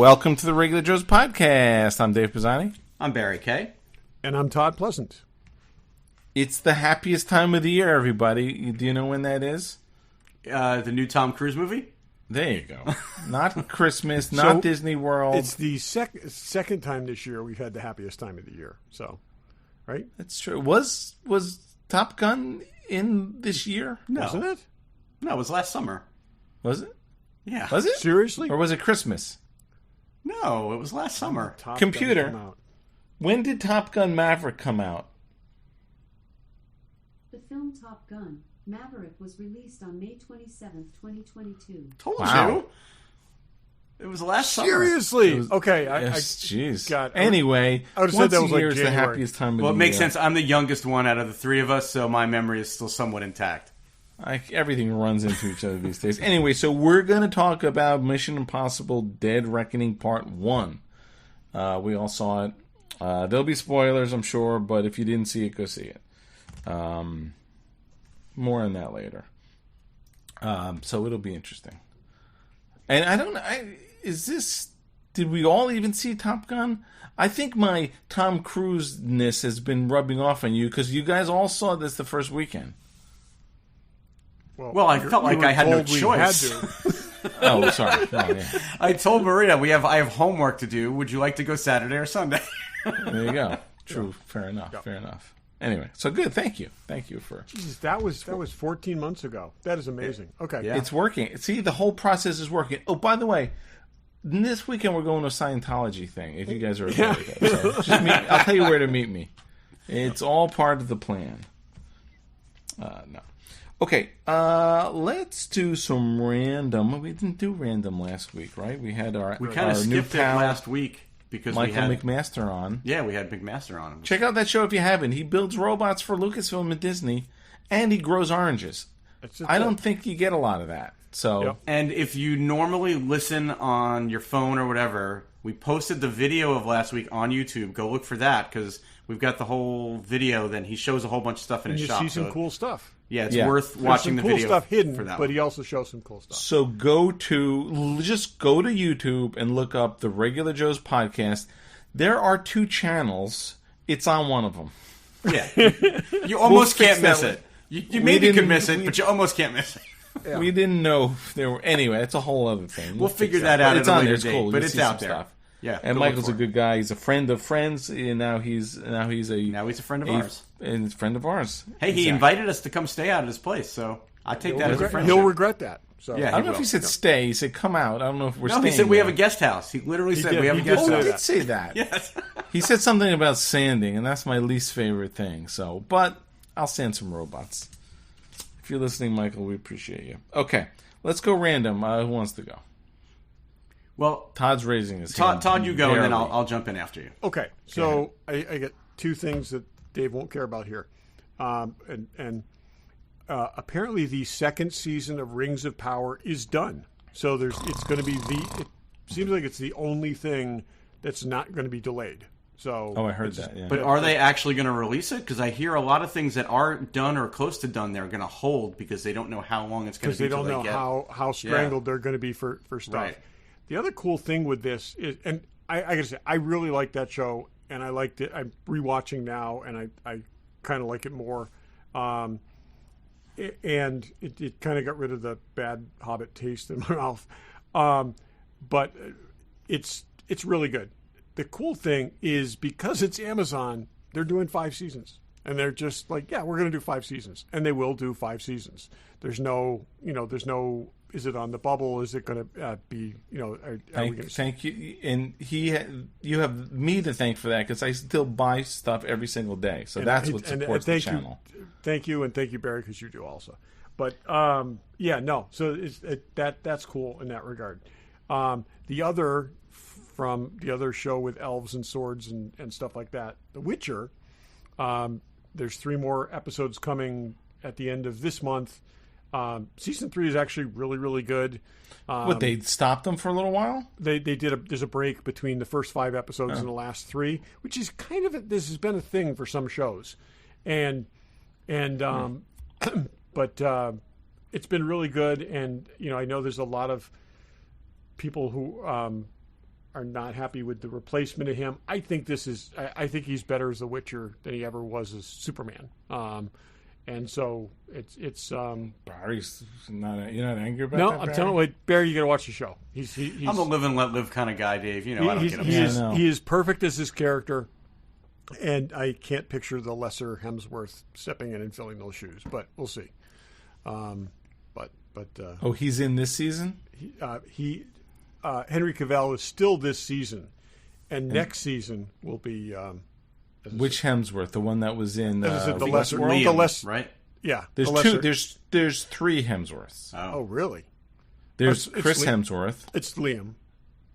welcome to the Regular Joe's Podcast. I'm Dave Pisani. I'm Barry Kay. And I'm Todd Pleasant. It's the happiest time of the year, everybody. Do you know when that is? The new Tom Cruise movie? There you go. Not Christmas, not Disney World. It's the second time this year we've had the happiest time of the year. So, right? That's true. Was Top Gun in this year? No. Wasn't it? No, it was last summer. Was it? Yeah. Was it? Seriously? Or was it Christmas? No, it was last summer. Computer. When did Top Gun Maverick come out? The film Top Gun Maverick was released on May 27th, 2022. Told you. It was last summer. Seriously? Okay. Jeez. Anyway, I would have said that was like is the January. happiest time of the year. Well, it makes sense. I'm the youngest one out of the three of us, so my memory is still somewhat intact. Everything runs into each other these days. Anyway, so we're going to talk about Mission Impossible Dead Reckoning Part 1. We all saw it. There'll be spoilers, I'm sure, but if you didn't see it, go see it. More on that later. So it'll be interesting. And I don't know, did we all even see Top Gun? I think my Tom Cruise-ness has been rubbing off on you because you guys all saw this the first weekend. Well, I felt like I had no choice. Oh, sorry. Oh, yeah. I told Maria I have homework to do. Would you like to go Saturday or Sunday? There you go. True. Fair enough. Fair enough. Anyway, so good. Thank you for. Jesus, that was 14 months ago. That is amazing. Okay, yeah. It's working. See, the whole process is working. Oh, by the way, this weekend we're going to a Scientology thing. If you guys are okay with that, so just meet. I'll tell you where to meet me. It's all part of the plan. No. Okay, let's do some random. We didn't do random last week, right? We had we kind of skipped it last week because Michael we had McMaster on. Yeah, we had McMaster on. Check out that show if you haven't. He builds robots for Lucasfilm and Disney, and he grows oranges. I don't think you get a lot of that. So, And if you normally listen on your phone or whatever, we posted the video of last week on YouTube. Go look for that because we've got the whole video. Then he shows a whole bunch of stuff in his shop. You see some cool stuff. Yeah, it's worth watching the video. video. Stuff hidden, for that but one. he also shows some cool stuff. So just go to YouTube and look up the Regular Joe's Podcast. There are 2 channels. It's on one of them. Yeah, you almost can't miss it. You maybe could miss it, but you almost can't miss it. Yeah. We didn't know if there were. Anyway, it's a whole other thing. We'll figure that out. It's at a on there. later It's date, cool. but You'll it's see out some there. Stuff. Yeah, and Michael's a good guy. He's a friend of friends, and now he's a friend of ours. And he's a friend of ours. Hey, he invited us to come stay out at his place, so I take that as a friendship. He'll regret that. So. Yeah, I don't know if he said stay. He said come out. I don't know if we're staying. No, he said we there. have a guest house. He literally said we have a guest house. house. He did say that. Yes. He said something about sanding, and that's my least favorite thing. So, but I'll sand some robots. If you're listening, Michael, we appreciate you. Okay, let's go random. Who wants to go? Well, Todd's raising his hand. Todd, you go, and then I'll jump in after you. Okay, so I get 2 things that Dave won't care about here, apparently the second season of Rings of Power is done. So it's going to be it seems like it's the only thing that's not going to be delayed. So I heard that. Yeah. But are they actually going to release it? Because I hear a lot of things that are done or close to done they're going to hold because they don't know how long it's going to be. Because they don't know how strangled they're going to be for stuff. Right. The other cool thing with this is, and I got to say, I really like that show, and I liked it. I'm rewatching now, and I kind of like it more. And it kind of got rid of the bad Hobbit taste in my mouth. But it's really good. The cool thing is because it's Amazon, they're doing 5 seasons. And they're just like, yeah, we're going to do 5 seasons. And they will do 5 seasons. There's no, is it on the bubble? Is it going to be, Thank you. And you have me to thank for that because I still buy stuff every single day. So that's what supports the channel. Thank you, and thank you, Barry, because you do also. But, so that's cool in that regard. From the other show with elves and swords and stuff like that, The Witcher, there's 3 more episodes coming at the end of this month. Season 3 is actually really, really good. They stopped them for a little while? They did there's a break between the first 5 episodes and the last 3, which is kind of this has been a thing for some shows. But it's been really good. And, I know there's a lot of people who, are not happy with the replacement of him. I think I think he's better as The Witcher than he ever was as Superman. And so it's Barry's not. You're not angry about no. that, I'm telling you, Barry, you got to watch the show. He's I'm a live and let live kind of guy, Dave. You know, I don't get upset. He is perfect as his character, and I can't picture the lesser Hemsworth stepping in and filling those shoes. But we'll see. he's in this season. Henry Cavill is still this season, and next season will be Which Hemsworth? The one that was in the lesser, Liam, the less, right? yeah. There's the lesser, two. There's three Hemsworths. Oh, really? There's It's Chris Liam. Hemsworth. It's Liam.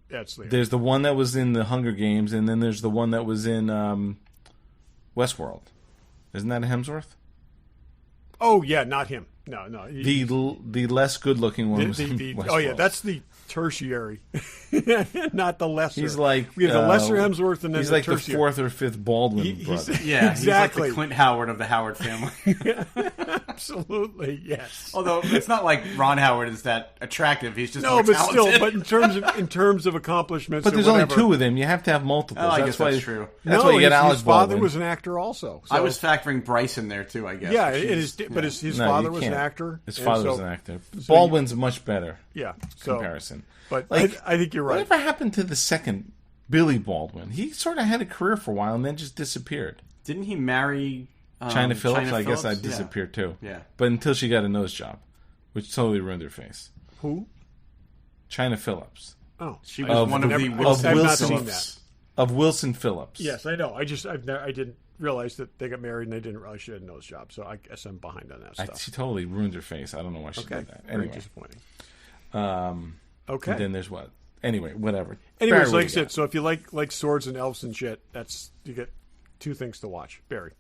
Yeah, it's Liam. There's the one that was in the Hunger Games, and then there's the one that was in Westworld. Isn't that a Hemsworth? Oh yeah, not him. No. The less good looking one was in Westworld. Oh yeah, that's the tertiary, not the lesser. He's like we have the lesser Hemsworth, and then he's the like tertiary. the fourth or fifth Baldwin brother. Yeah, exactly. He's like the Clint Howard of the Howard family. Absolutely, yes. Although it's not like Ron Howard is that attractive. He's just No, more but talented. still, but in terms of accomplishments, But there's or only whatever, two of them. You have to have multiples. Oh, I that's guess why, that's true. That's why you get Alex his father Baldwin. was an actor also. So, I was factoring Bryce in there too. I guess. yeah, but she's- his No, father you was an can't. actor. His and father so- was an actor. Baldwin's much better Yeah, so comparison. but Like, I think you're right. Whatever happened to the second Billy Baldwin? He sort of had a career for a while and then just disappeared. Didn't he marry China Phillips, China I guess, Phillips? I disappeared too. Yeah. But until she got a nose job, which totally ruined her face. Who? China Phillips. Oh, She was Of one the- of the of Wilson I've not Wilson. seen Phillips. that. Of Wilson Phillips. Yes, I know. I didn't realize that they got married, and they didn't realize she had a nose job. So I guess I'm behind on that stuff. She totally ruined her face. I don't know why she Okay, did that. very Anyway. disappointing. Okay. And then there's what? Anyway, whatever. Anyways, Barry, what like I do you said, got? so if you like swords and elves and shit, you get two things to watch. Barry.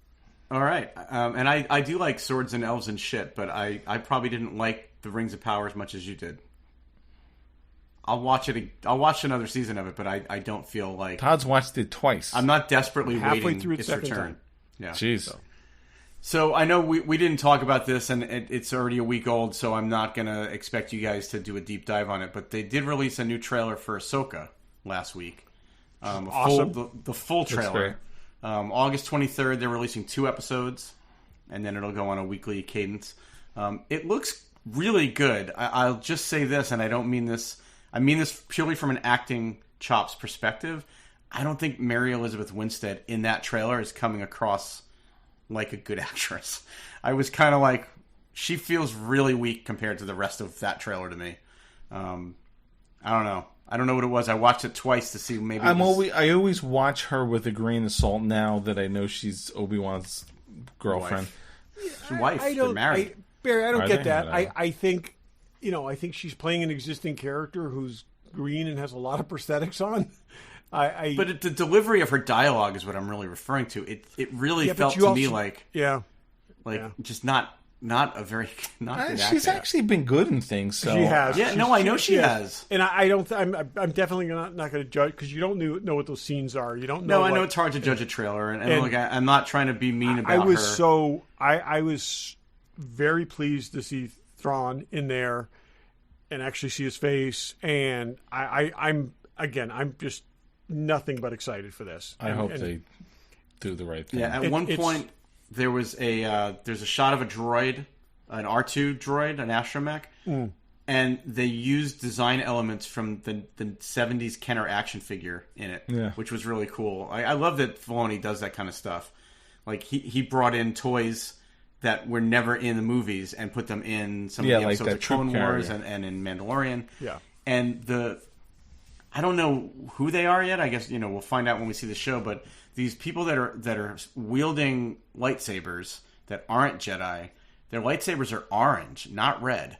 All right, and I do like swords and elves and shit, but I probably didn't like the Rings of Power as much as you did. I'll watch it. I'll watch another season of it, but I don't feel like Todd's watched it twice. I'm not desperately Halfway waiting through its its second return. time. Yeah. Jeez. So I know we didn't talk about this, and it's already a week old, so I'm not going to expect you guys to do a deep dive on it. But they did release a new trailer for Ahsoka last week. Awesome. The full great. trailer. August 23rd, they're releasing 2 episodes, and then it'll go on a weekly cadence. It looks really good. I'll just say this, and I don't mean this. I mean this purely from an acting chops perspective. I don't think Mary Elizabeth Winstead in that trailer is coming across like a good actress. I was kind of like, she feels really weak compared to the rest of that trailer to me. I don't know. I don't know what it was. I watched it twice to see maybe. I always watch her with a grain of salt now that I know she's Obi-Wan's girlfriend. wife. They're married. Barry, I don't Are get they? that. I don't know. I think, I think she's playing an existing character who's green and has a lot of prosthetics on. But the delivery of her dialogue is what I'm really referring to. It really but felt you to also- me like yeah. just not a very not good She's acting. actually been good in things. So She has. Yeah, no, I know she has. And I don't. I'm definitely not going to judge because you don't know what those scenes are. You don't know. No, I know it's hard to judge a trailer, and and- look, I'm not trying to be mean about I was her. I was very pleased to see Thrawn in there and actually see his face. And I'm just nothing but excited for this. I hope they do the right thing. Yeah, at one point there was there's a shot of a droid, an R2 droid, an astromech, and they used design elements from the 70s Kenner action figure in it, which was really cool. I love that Filoni does that kind of stuff. Like he brought in toys that were never in the movies and put them in some of the like episodes that of Clone troop Wars carrier. and in Mandalorian. Yeah. And I don't know who they are yet. I guess we'll find out when we see the show. But these people that are wielding lightsabers that aren't Jedi, their lightsabers are orange, not red.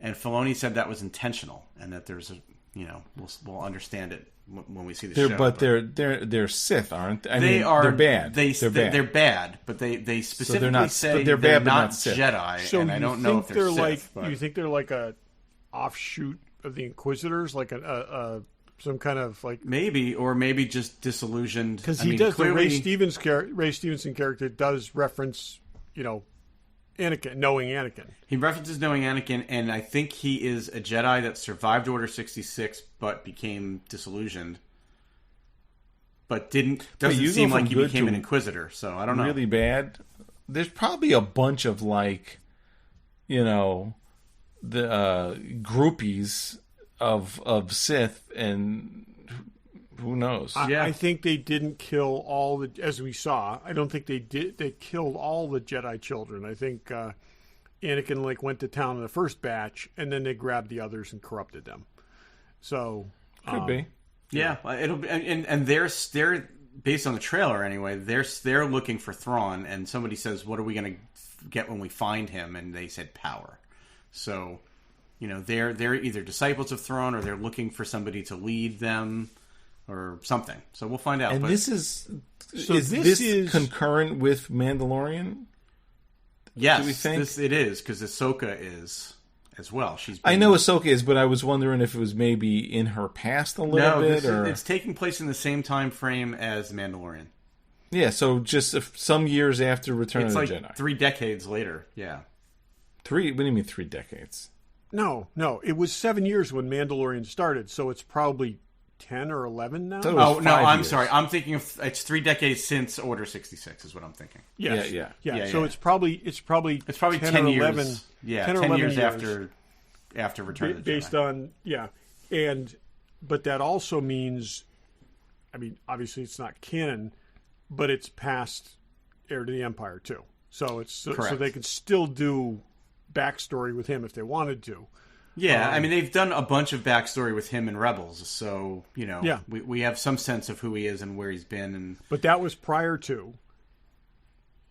And Filoni said that was intentional, and that there's we'll understand it when we see the show. But they're Sith, aren't they? I mean, are they're bad. They're bad, but they specifically not- say but they're bad, but not not Sith. Jedi. So and I don't know if they're Sith. like but- you think they're like a offshoot of the Inquisitors, like some kind of like maybe just disillusioned because I mean, does clearly, the Ray Stevenson character does reference knowing Anakin. He references knowing Anakin, and I think he is a Jedi that survived Order 66 but became disillusioned. but doesn't you go seem from like he good became to an Inquisitor. So I don't know. Really bad. There's probably a bunch of like, the groupies of Sith, and who knows? I think they didn't kill all the, as we saw. I don't think they did. They killed all the Jedi children. I think Anakin went to town in the first batch, and then they grabbed the others and corrupted them. So Could be. Yeah, it'll be, and they're based on the trailer anyway. They're looking for Thrawn, and somebody says, "What are we going to get when we find him?" And they said power. So, they're either disciples of Thrawn or they're looking for somebody to lead them or something. So we'll find out. And but, this is concurrent with Mandalorian? yes, do we think? it is because Ahsoka is as well. I know Ahsoka is, but I was wondering if it was maybe in her past a little bit. It's taking place in the same time frame as Mandalorian. Yeah, so just some years after Return of the Jedi. 3 decades later. Yeah. 3? What do you mean 3 decades? No. It was 7 years when Mandalorian started, so it's probably 10 or 11 now. Oh no, I'm sorry. I'm thinking of it's 3 decades since Order 66 is what I'm thinking. Yes. Yeah. So it's probably 10 or years. 11. Yeah, 10 or 10 11 years after Return of the Jedi. Based on but that also means, I mean, obviously it's not canon, but it's past Heir to the Empire too. So so they can still do backstory with him if they wanted to. Yeah, I mean, they've done a bunch of backstory with him in Rebels, so, we have some sense of who he is and where he's been. But that was prior to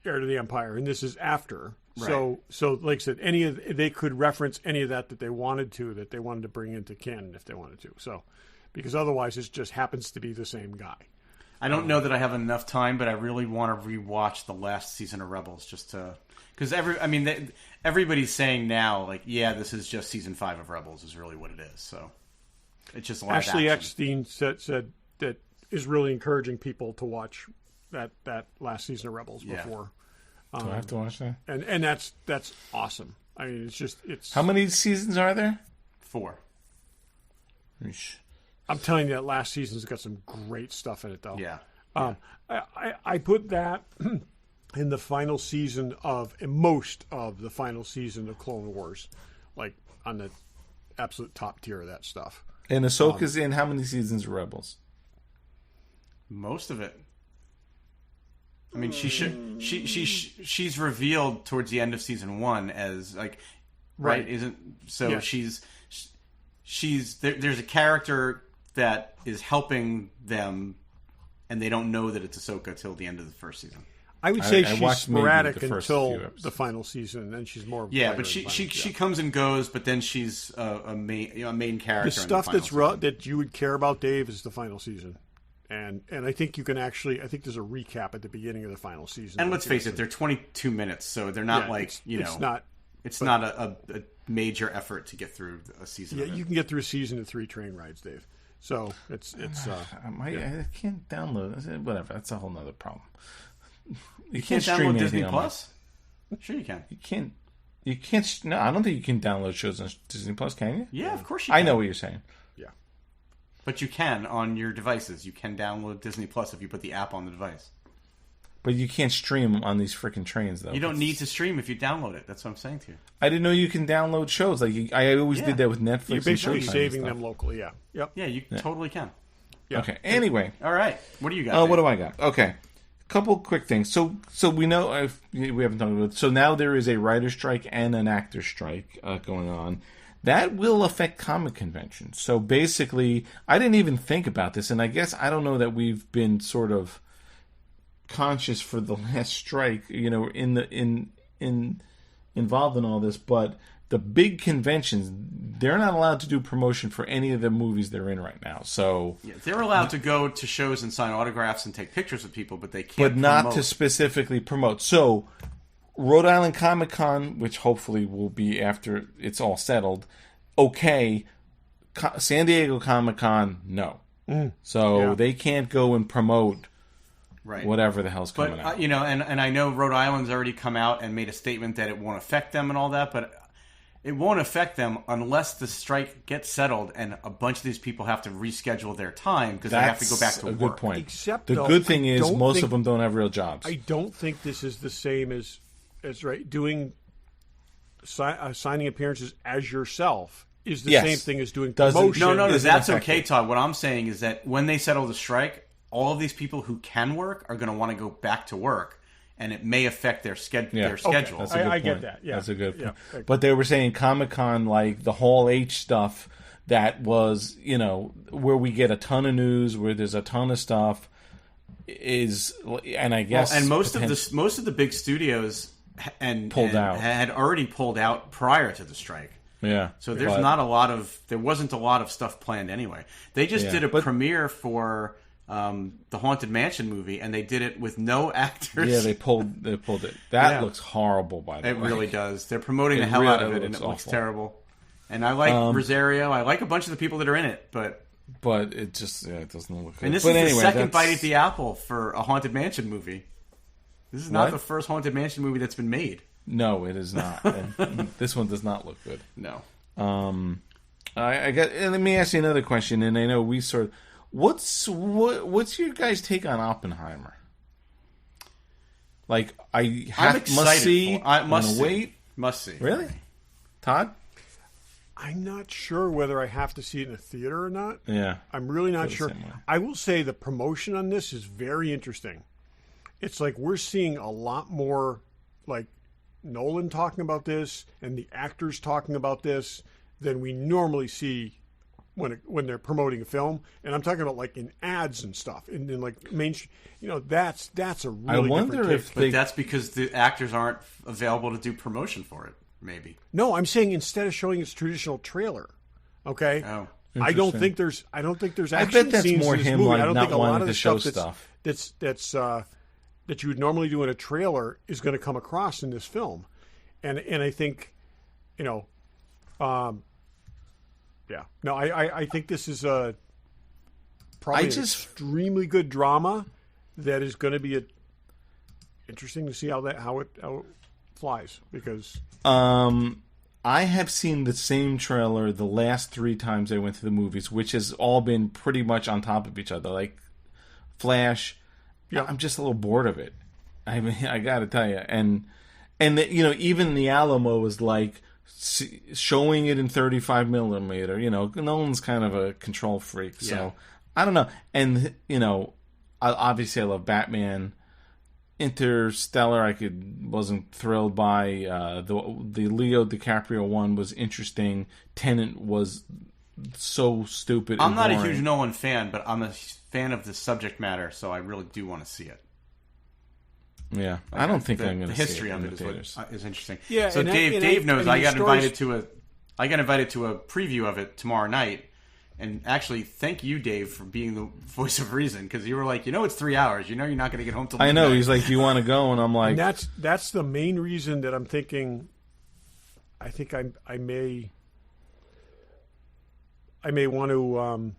Heir to the Empire, and this is after. Right. So like I said, they could reference any of that they wanted to bring into canon if they wanted to. So, because otherwise it just happens to be the same guy. I don't know that I have enough time, but I really want to rewatch the last season of Rebels just to... Because everybody's saying now, this is just season 5 of Rebels is really what it is. So it's just a lot Ashley of action. Eckstein said that is really encouraging people to watch that last season of Rebels before. Do I have to watch that? And that's awesome. I mean, it's how many seasons are there? 4. I'm telling you, that last season's got some great stuff in it, though. Yeah. I put that in the final season most of the final season of Clone Wars, on the absolute top tier of that stuff. And Ahsoka's in how many seasons of Rebels? Most of it. I mean, she's revealed towards the end of season 1 as right? Isn't so? Yeah. She's there's a character that is helping them, and they don't know that it's Ahsoka till the end of the first season. I would say she's sporadic until the final season, and then she's more. Yeah, but she comes and goes, but then she's a main character. The stuff that you would care about, Dave, is the final season, and I think you can actually. I think there's a recap at the beginning of the final season. And let's face it, they're 22 minutes, so they're not It's not a major effort to get through a season. Yeah, you can get through a season in 3 train rides, Dave. So it's. I can't download. Whatever. That's a whole nother problem. You can't download Disney Plus? Sure you can. You can't. No, I don't think you can download shows on Disney Plus. Can you? Yeah, of course you can. I know what you're saying. Yeah, but you can on your devices. You can download Disney Plus if you put the app on the device. But you can't stream on these freaking trains, though. You don't need to stream if you download it. That's what I'm saying to you. I didn't know you can download shows. I always did that with Netflix. You're basically and saving them locally. Yeah. Yep. Yeah, you totally can. Yeah. Okay. Anyway. All right. What do you got? What do I got? Okay. Couple quick things. So we know we haven't talked about it. So now there is a writer's strike and an actor's strike going on. That will affect comic conventions. So basically, I didn't even think about this, and I guess I don't know that we've been sort of conscious for the last strike, involved in all this, but the big conventions, they're not allowed to do promotion for any of the movies they're in right now. So they're allowed to go to shows and sign autographs and take pictures with people, but they can't. But not to specifically promote. So Rhode Island Comic Con, which hopefully will be after it's all settled, okay. San Diego Comic Con, no. So they can't go and promote. Right. Whatever the hell's coming out. And I know Rhode Island's already come out and made a statement that it won't affect them and all that, but It won't affect them unless the strike gets settled and a bunch of these people have to reschedule their time because they have to go back to a work. good point. Except, the though, good thing I is don't most think- of them don't have real jobs. I don't think this is the same as right doing signing appearances as yourself is the Yes. same thing as doing Doesn't- promotion. No, Isn't that's affected. okay, Todd. What I'm saying is that when they settle the strike, all of these people who can work are going to want to go back to work, and it may affect their Yeah. schedule. That's a good I point. get that. Yeah. That's a good point. Yeah. But they were saying Comic-Con, like the Hall H stuff, that was, where we get a ton of news, where there's a ton of stuff, is, and I guess, and most of the big studios Pulled out. had already pulled out prior to the strike. yeah. So there's But- there wasn't a lot of stuff planned anyway. They just Yeah, did a but- premiere for the Haunted Mansion movie, and they did it with no actors. Yeah, they pulled it. That Yeah. looks horrible, by the It way. really does. They're promoting It the hell out really of it, and looks it looks awful. terrible. And I like Rosario. I like a bunch of the people that are in it, but But it just, it doesn't look good. and this but is anyway, the second that's- bite at the apple for a Haunted Mansion movie. This is not What? the first Haunted Mansion movie that's been made. No, it is not. And this one does not look good. No. I got. And let me ask you another question. And I know we sort of. What's your guys' take on Oppenheimer? Like, I'm must excited. see. I must see. Wait. Must see. Really, Todd? I'm not sure whether I have to see it in a theater or not. Yeah. I'm really not the sure. same way. I will say the promotion on this is very interesting. It's like we're seeing a lot more like Nolan talking about this and the actors talking about this than we normally see when they're promoting a film. And I'm talking about like in ads and stuff and in like mainstream. That's a really I wonder different if take. But that's because the actors aren't available to do promotion for it, maybe. No, I'm saying instead of showing its traditional trailer, okay. Oh. I don't think there's action bet that's scenes more in this him, movie. like, I don't not think a lot wanting of to the show stuff stuff. that you would normally do in a trailer is going to come across in this film, and I think, yeah, no, I think this is probably an extremely good drama that is going to be interesting to see how it flies because. I have seen the same trailer the last 3 times I went to the movies, which has all been pretty much on top of each other. Like Flash, Yeah. I'm just a little bored of it. I mean, I got to tell you, and even the Alamo was like showing it in 35 millimeter. Nolan's kind of a control freak, so Yeah. I don't know. And obviously I love Batman. Interstellar, wasn't thrilled by. The Leo DiCaprio one was interesting. Tenet was so stupid. I'm and not a boring. huge Nolan fan, but I'm a fan of the subject matter, so I really do want to see it. Yeah, I don't think I'm going the to see history it in of the it theaters. is interesting. Yeah, So and Dave knows I got stories- invited to a preview of it tomorrow night. And actually, thank you, Dave, for being the voice of reason, because you were like, it's 3 hours. You're not going to get home till I know. midnight. He's like, "Do you want to go?" And I'm like, And that's the main reason that I'm thinking. I think I may want to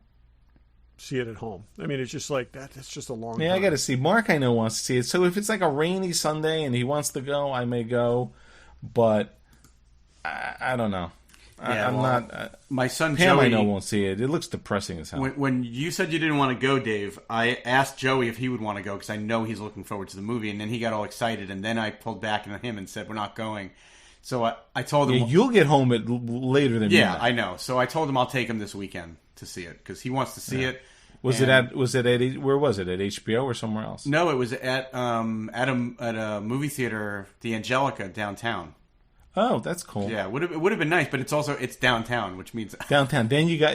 see it at home. I mean, it's just like that. It's just a long. "Yeah, I time. got to see." Mark, I know, wants to see it. So if it's like a rainy Sunday and he wants to go, I may go. But I don't know. I'm not. My son Pam, Joey, I know, won't see it. It looks depressing as hell. when you said you didn't want to go, Dave, I asked Joey if he would want to go because I know he's looking forward to the movie, and then he got all excited, and then I pulled back on him and said we're not going. So I told him, Yeah, you'll get home at later than yeah, midnight. I know. So I told him I'll take him this weekend to see it because he wants to see it. Was it at where was it, at HBO or somewhere else? No, it was at a movie theater, the Angelica downtown. Oh, that's cool. Yeah, it would have been nice, but it's downtown, which means Downtown. Then you got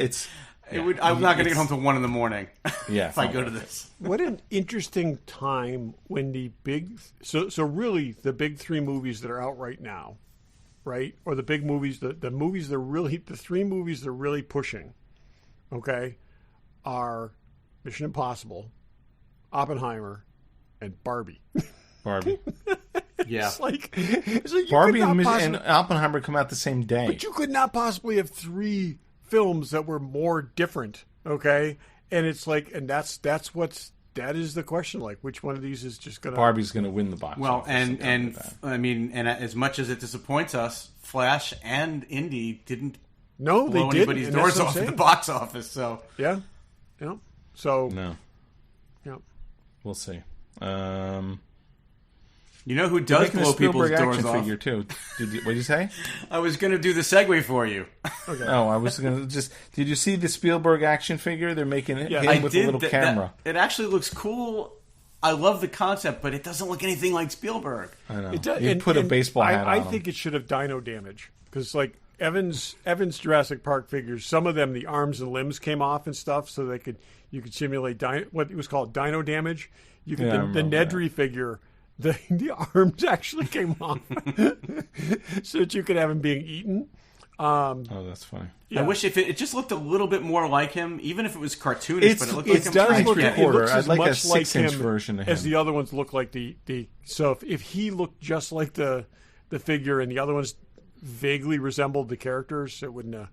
I'm not going to get home till 1 a.m. Yeah, if I go to this. What an interesting time when the big so really the big 3 movies that are out right now, right? Or the big movies, the movies that are really the 3 movies they're really pushing, okay, are Mission Impossible, Oppenheimer, and Barbie. Barbie. Yeah, It's like you Barbie could not and possibly- Oppenheimer come out the same day. But you could not possibly have 3 films that were more different, okay? And it's like, and that's what's that is the question. Like, which one of these is just going to... Barbie's going to win the box Well, office and like that. I mean, and as much as it disappoints us, Flash and Indy didn't No, they blow didn't. anybody's and doors that's what I'm off at the saying. box office. So Yeah. Yeah. So, No, yeah. we'll see. you know who They're does making a blow people's Spielberg doors action off? figure too. What did you say? I was going to do the segue for you. Oh, I was going to just. Did you see the Spielberg action figure? They're making Yeah. him I with did. a little camera. It actually looks cool. I love the concept, but it doesn't look anything like Spielberg. I know. It does, You put a baseball hat on I him. think it should have dino damage because, like Evan's Jurassic Park figures, some of them the arms and limbs came off and stuff, so you could simulate what it was called dino damage. You could Yeah, I the remember Nedry figure. The arms actually came off, so that you could have him being eaten. Oh, that's funny. Yeah. I wish if it just looked a little bit more like him, even if it was cartoonish, but it looked like It him. does trying look. to It get- looks I'd as like a much like 6-inch him version of as him. the other ones look like the. So if he looked just like the figure and the other ones vaguely resembled the characters, it wouldn't.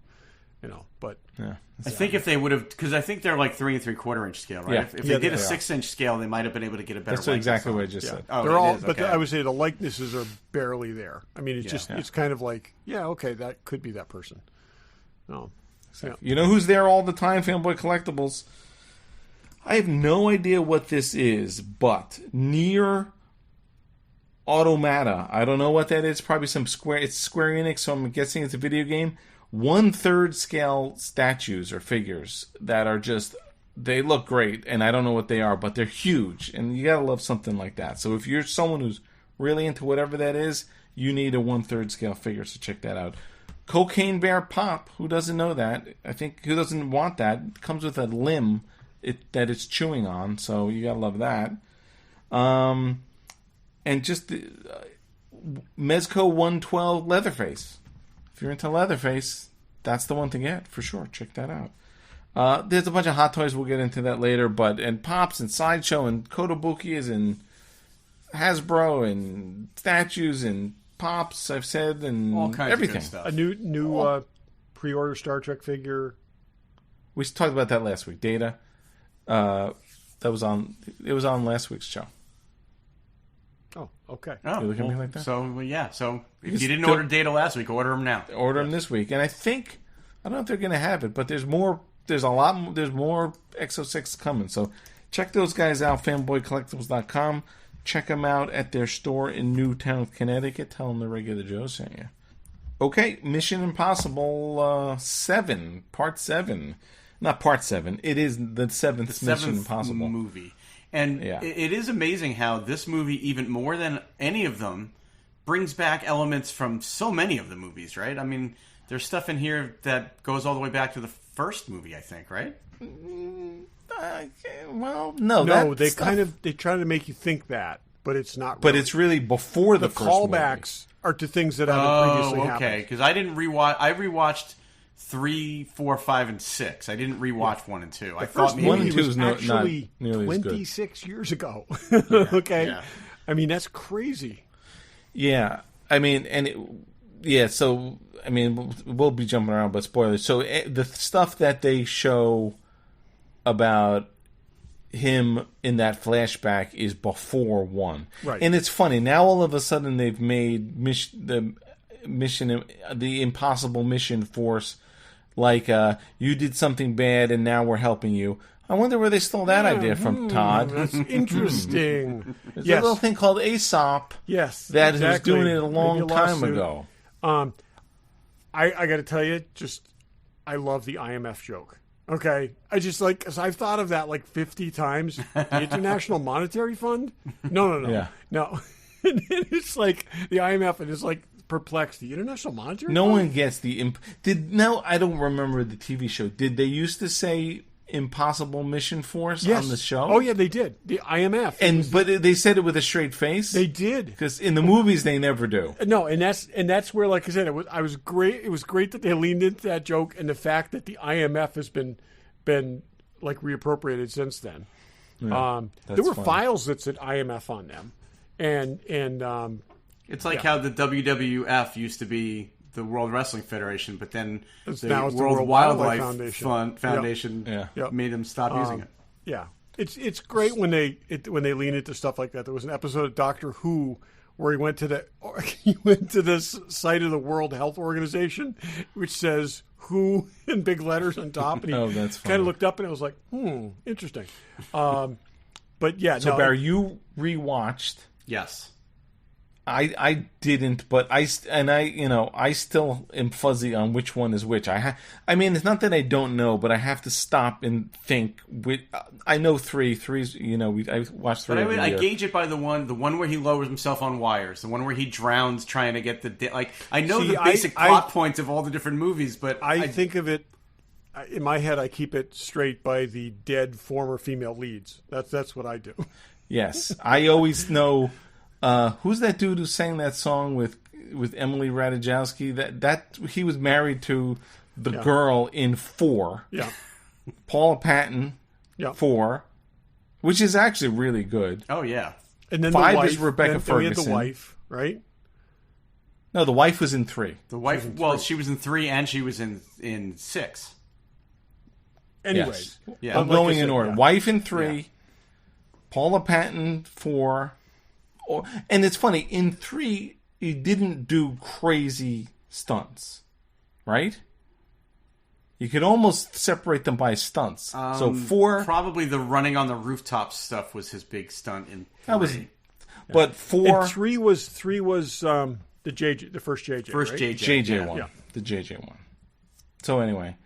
But Yeah. I think if they would have, because I think they're like 3 3/4 inch scale, right? Yeah. If Yeah, they did a they are. 6-inch scale, they might have been able to get a better. That's likeness exactly on what I it. just said. Oh, they're it all. is, But okay. I would say the likenesses are barely there. I mean, it's Yeah. it's kind of like okay, that could be that person. No. Yeah. You know who's there all the time, Fanboy Collectibles? I have no idea what this is, but Near Automata. I don't know what that is. Probably some Square. It's Square Enix, so I'm guessing it's a video game. 1/3 scale statues or figures that are just. They look great, and I don't know what they are, but they're huge, and you gotta love something like that. So if you're someone who's really into whatever that is, you need a 1/3 scale figure. So check that out. Cocaine Bear Pop. Who doesn't know that? I think who doesn't want that? It comes with a limb that it's chewing on, so you gotta love that. And just the Mezco 112 Leatherface. If you're into Leatherface, that's the one to get for sure. Check that out. There's a bunch of hot toys. We'll get into that later, and Pops and Sideshow and Kotobuki's and Hasbro and statues and Pops. I've said and all kinds everything. of good stuff. A new pre-order Star Trek figure. We talked about that last week. Data. That was on. It was on last week's show. Oh, okay. Oh, You look at me like that? So yeah. So if It's you didn't still- order Data last week, order them now. Order them this week, and I think I don't know if they're going to have it, but there's more. There's a lot. There's more Exo-6 coming. So check those guys out. FanboyCollectibles.com. Check them out at their store in Newtown, Connecticut. Tell them the Regular Joe sent you. Okay, Mission Impossible 7, Part 7. Not Part 7. It is the seventh Mission Seventh Impossible. movie. And Yeah. it is amazing how this movie, even more than any of them, brings back elements from so many of the movies, right? I mean, there's stuff in here that goes all the way back to the first movie, I think, right? Well, no. No, that they stuff- they try to make you think that, but it's not. But really. it's really before the first callbacks are to things that haven't Oh, previously okay. happened. Because I didn't rewatch. I rewatched 3, 4, 5, and 6. I didn't rewatch 1 and 2. I First thought maybe one movie and two was is not actually nearly as good. 26 years ago. Okay, yeah. I mean that's crazy. Yeah, I mean, so I mean, we'll be jumping around, but spoilers. So the stuff that they show about him in that flashback is before 1, Right. And it's funny now. All of a sudden, they've made the Impossible Mission Force like you did something bad, and now we're helping you. I wonder where they stole that idea from, Todd. That's interesting. There's Yes. a little thing called Aesop Yes, that exactly. was doing it a Maybe long time lawsuit. ago. I got to tell you, I love the IMF joke. Okay, I just because I've thought of that like 50 times. The International Monetary Fund? No. Yeah. No. And it's like the IMF, and it's like perplexed. The International Monetary No Fund? one gets the I don't remember the TV show. Did they used to say Impossible Mission Force Yes. on the show? Oh yeah, they did. The IMF. But they said it with a straight face. They did. Because in the movies they never do. No, and that's where, like I said, it was great. It was great that they leaned into that joke, and the fact that the IMF has been like reappropriated since then. Yeah, there were funny. files that said IMF on them, and It's like how the WWF used to be the World Wrestling Federation, but then the now it's the World World Wildlife Wildlife Foundation. Foundation Yeah. Yep. made them stop using it. yeah, It's great when they lean into stuff like that. There was an episode of Doctor Who where he went to this site of the World Health Organization, which says "WHO" in big letters on top, and he that's funny. kind of looked up and it was like, interesting. But yeah, So Barry, you rewatched. Yes. I didn't, but I still am fuzzy on which one is which. I mean, it's not that I don't know, but I have to stop and think. I know three. Three's, I watched three. But I gauge it by the one where he lowers himself on wires, the one where he drowns trying to get I know the basic plot points of all the different movies, but I think of it in my head. I keep it straight by the dead former female leads. That's what I do. Yes, I always know. Who's that dude who sang that song with Emily Ratajkowski? That he was married to the girl in 4. Yeah. Paula Patton. Yeah. 4, which is actually really good. Oh yeah. And then 5 the wife, is Rebecca Ferguson. We had the wife, right? No, the wife was in 3. The wife. Well, she was in 3 and she was in 6. Anyway, Yes. Yeah. I'm like going I said, in order. yeah. Wife in 3. Yeah. Paula Patton 4. And it's funny, in 3, he didn't do crazy stunts, right? You could almost separate them by stunts. So 4, probably the running on the rooftop stuff was his big stunt in 3. that was, but 4, And 3 was the first JJ. First right? JJ. JJ one, Yeah. the JJ one. So anyway,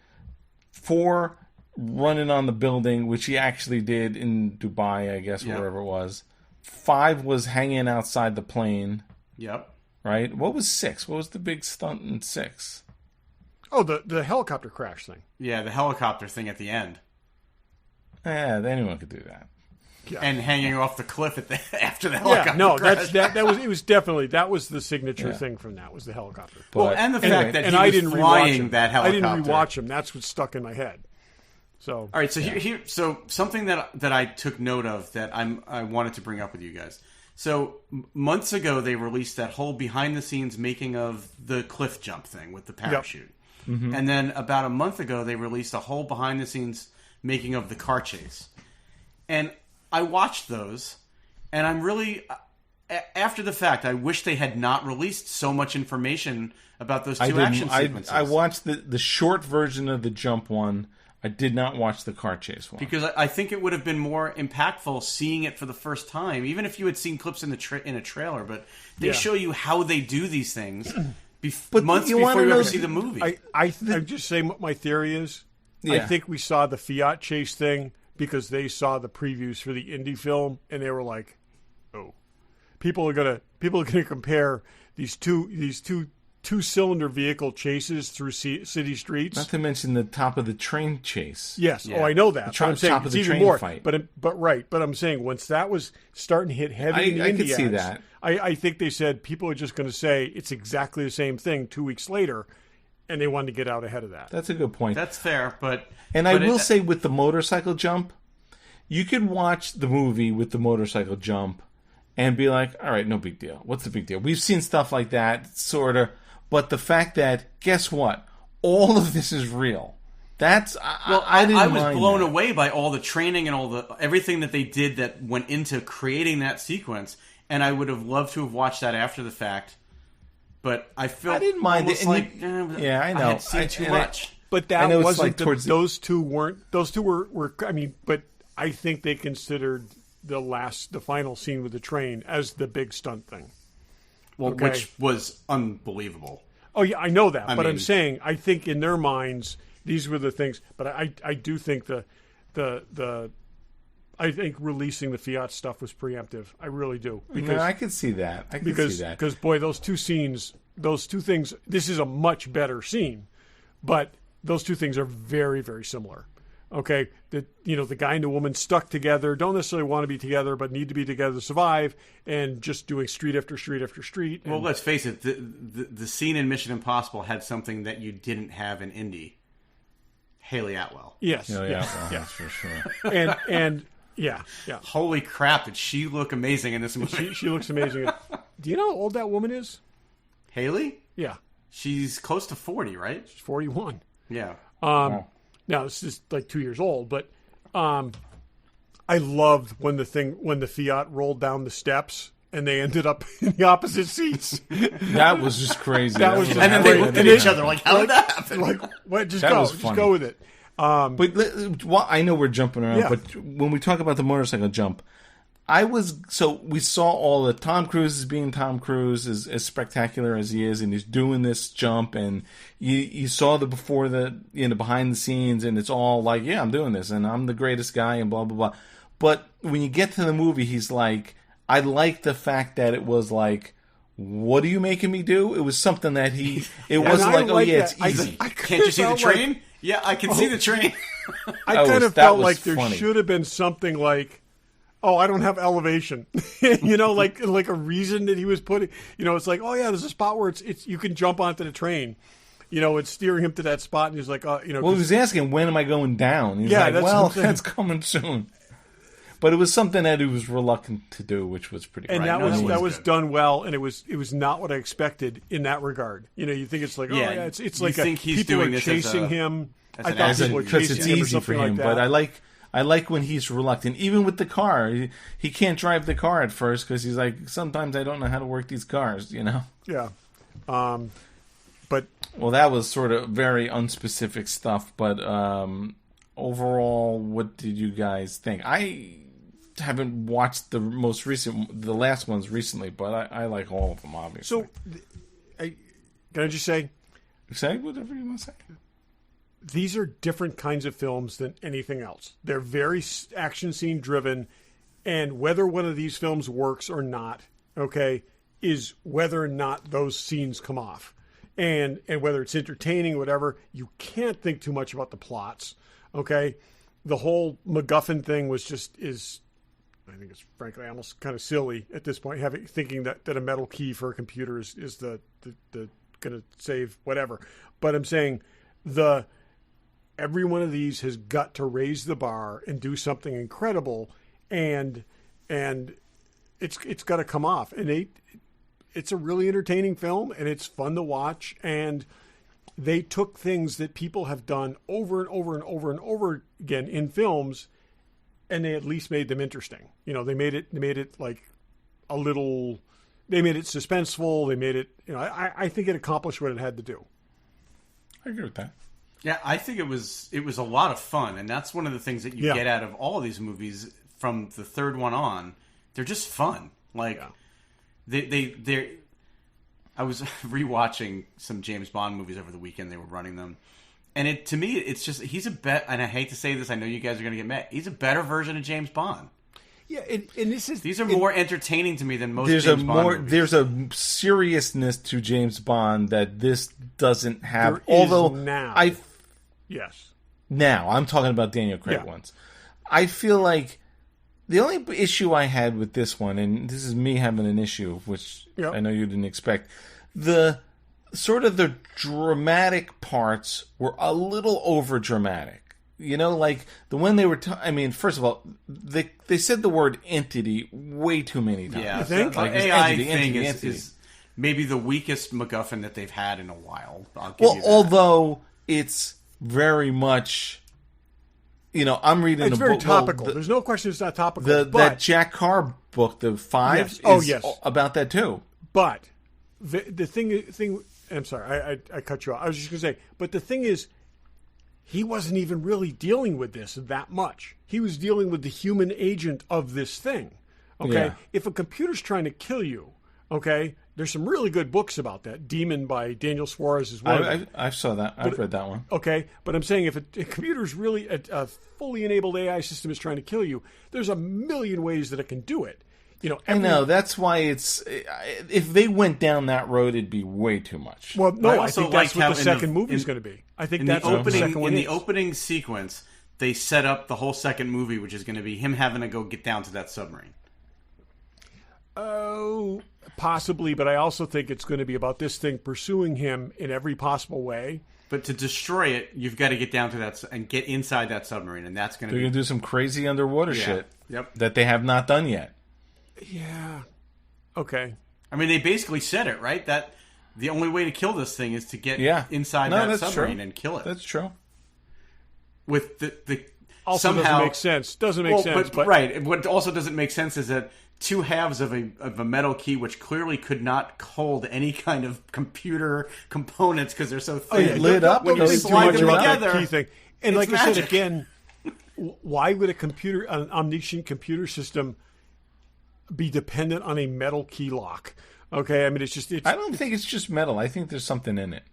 4 running on the building, which he actually did in Dubai, I guess, Yeah. wherever it was. 5 was hanging outside the plane, Yep. right? What was 6? What was the big stunt in 6? Oh, the helicopter crash thing. Yeah, the helicopter thing at the end. Yeah, anyone could do that. And hanging off the cliff after the helicopter. Yeah, no, crash. it was definitely the signature thing from that was the helicopter. Well, But and the anyway, fact that and he I was didn't flying rewatch him. that helicopter. I didn't rewatch him. That's what's stuck in my head. So All right, so so something that I took note of that I wanted to bring up with you guys. So months ago, they released that whole behind the scenes making of the cliff jump thing with the parachute, and then about a month ago, they released a whole behind the scenes making of the car chase. And I watched those, and I'm really after the fact, I wish they had not released so much information about those two action sequences. I watched the short version of the jump one. I did not watch the car chase one. Because I think it would have been more impactful seeing it for the first time, even if you had seen clips in in a trailer. But they show you how they do these things months before you ever see the movie. I just say what my theory is. I think we saw the Fiat chase thing because they saw the previews for the indie film and they were like, "Oh, people are gonna compare these two-cylinder vehicle chases through city streets." Not to mention the top of the train chase. Yes. Yeah. Oh, I know that. The But I'm saying top of it's the even train more. fight. But I'm saying once that was starting to hit heavy in the I indie could see ads, that. I think they said people are just going to say it's exactly the same thing 2 weeks later, and they wanted to get out ahead of that. That's a good point. That's fair, but I will say with the motorcycle jump, you could watch the movie with the motorcycle jump and be like, all right, no big deal. What's the big deal? We've seen stuff like that, sort of. But the fact that, guess what? All of this is real. That's I didn't I was mind blown that. away by all the training and everything that they did that went into creating that sequence, and I would have loved to have watched that after the fact. But I felt I didn't mind it. almost And like yeah, I know. I had seen too much. But I that know it's wasn't like towards those two were. I mean, but I think they considered the final scene with the train as the big stunt thing. Well, Okay. which was unbelievable. Oh yeah, I know that. I But I'm mean- saying I think in their minds these were the things. But I do think I think releasing the Fiat stuff was preemptive. I really do No, I could see that. I could see that. because boy, those two scenes, those two things. This is a much better scene, but those two things are very, very similar. Okay, the guy and the woman stuck together, don't necessarily want to be together, but need to be together to survive, and just doing street after street after street. Well, let's face it, the scene in Mission Impossible had something that you didn't have in Indy. Hayley Atwell. yes, Oh, yeah, yes, well, yeah, that's for sure. and yeah. Holy crap, did she look amazing in this movie? She looks amazing. Do you know how old that woman is? Hayley? Yeah, She's close to 40, right? she's 41. Yeah. Now it's just like 2 years old, but I loved when the Fiat rolled down the steps and they ended up in the opposite seats. That was just crazy. That was just And then they looked at each other like, how did that happen? Like, what? Just That go. was Just funny. go with it. But I know we're jumping around, Yeah. but when we talk about the motorcycle jump, we saw all the Tom Cruise is being Tom Cruise, as spectacular as he is, and he's doing this jump, and you saw behind the scenes, and it's all like, yeah, I'm doing this, and I'm the greatest guy, and blah blah blah. But when you get to the movie, he's like, I like the fact that it was like, what are you making me do? It was something that it wasn't like, oh yeah, it's easy. Can't you see the train? Yeah, I can see the train. I kind of that felt was like there funny. should have been something like, oh, I don't have elevation. like a reason that he was putting. It's like, oh yeah, there's a spot where it's you can jump onto the train. It's steering him to that spot, and he's like, Well, he was asking, when am I going down? He's Yeah, like, that's well, what I'm saying. that's coming soon. But it was something that he was reluctant to do, which was pretty. and great. that was good. done well, and it was not what I expected in that regard. You think it's like, oh Yeah, yeah, it's you like think he's people doing are this as chasing a- him. as I an thought action people were because chasing it's him or easy for something like him. that. But I like when he's reluctant, even with the car. He can't drive the car at first because he's like, sometimes I don't know how to work these cars. Yeah. But Well, that was sort of very unspecific stuff. But overall, what did you guys think? I haven't watched the last ones recently, but I like all of them, obviously. so, can I just say, Say whatever you want to say. these are different kinds of films than anything else. They're very action scene driven, and whether one of these films works or not, okay, is whether or not those scenes come off. And whether it's entertaining or whatever, you can't think too much about the plots, okay? The whole MacGuffin thing I think it's frankly almost kind of silly at this point, thinking that a metal key for a computer is the going to save whatever. But I'm saying every one of these has got to raise the bar and do something incredible, and it's got to come off. And it's a really entertaining film, and it's fun to watch. And they took things that people have done over and over and over and over again in films, and they at least made them interesting. They made it like a little. They made it suspenseful. They made it. I think it accomplished what it had to do. I agree with that. Yeah, I think it was a lot of fun, and that's one of the things that you get out of all of these movies from the third one on. They're just fun. Like they I was rewatching some James Bond movies over the weekend. They were running them, and to me, it's just he's and I hate to say this, I know you guys are going to get mad. He's a better version of James Bond. Yeah, and These are more entertaining to me than most There's James Bond movies. There's a seriousness to James Bond that this doesn't have. There is Although now. Yes. Now I'm talking about Daniel Craig ones. I feel like the only issue I had with this one, and this is me having an issue, which I know you didn't expect, the dramatic parts were a little over dramatic. Like the when they were. First of all, they said the word entity way too many times. Yeah, You think? like Like, AI entity, thing entity. is maybe the weakest MacGuffin that they've had in a while. I'll give you that. Although it's very much, I'm reading It's a very book. topical. Well, There's no question it's not topical. that Jack Carr book, the 5, Yes. Oh, is yes. about that too. But the thing. I'm sorry, I cut you off. I was just going to say, but the thing is, he wasn't even really dealing with this that much. He was dealing with the human agent of this thing. Okay, Yeah. if a computer's trying to kill you, okay, there's some really good books about that. Demon by Daniel Suarez is one of them. I saw that. I've read that one. Okay, but I'm saying if a computer's really a fully enabled AI system is trying to kill you, there's a million ways that it can do it. I know. That's why it's. If they went down that road, it'd be way too much. Well, no, I I also think that's liked how what the in the- second movie is in- going to be. I think In that's the what the opening, second one in the is. opening sequence, they set up the whole second movie, which is going to be him having to go get down to that submarine. Oh, possibly, but I also think it's going to be about this thing pursuing him in every possible way. But to destroy it, you've got to get down to that and get inside that submarine, and that's going to They're be gonna do some crazy underwater Yeah. shit. Yep. That they have not done yet. Yeah. Okay. I mean, they basically said it, right? That the only way to kill this thing is to get Yeah. inside No, that that's submarine true. and kill it. That's true. With the also somehow doesn't make sense. Doesn't make sense. But right. What also doesn't make sense is that two halves of a metal key, which clearly could not hold any kind of computer components because they're so thin. It lit up when you those slide two them about that together. key thing. And it's like I magic. said again, why would an omniscient computer system be dependent on a metal key lock? Okay, I mean it's I don't think it's just metal. I think there's something in it.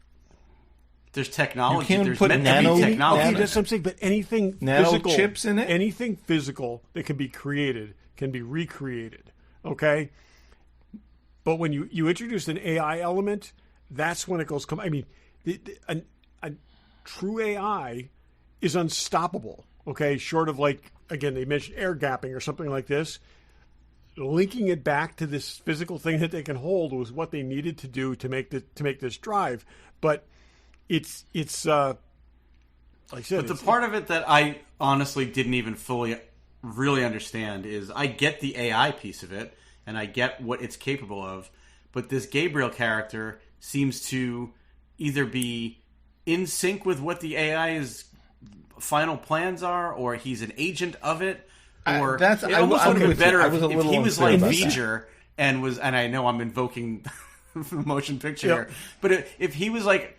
There's technology. You can't There's put meant to nano- be technology. Okay, that's what I'm saying. But anything Nano physical, chips in it? anything physical that can be created can be recreated. Okay, but when you introduce an AI element, that's when it goes. I mean, a true AI is unstoppable. Okay, short of like again they mentioned air gapping or something like this. Linking it back to this physical thing that they can hold was what they needed to do to make this drive. But it's like I said, But the part of it that I honestly didn't even fully really understand is I get the AI piece of it and I get what it's capable of, but this Gabriel character seems to either be in sync with what the AI's final plans are, or he's an agent of it, or it almost would have been better if he was like V'ger and I know I'm invoking the motion picture here, but if he was like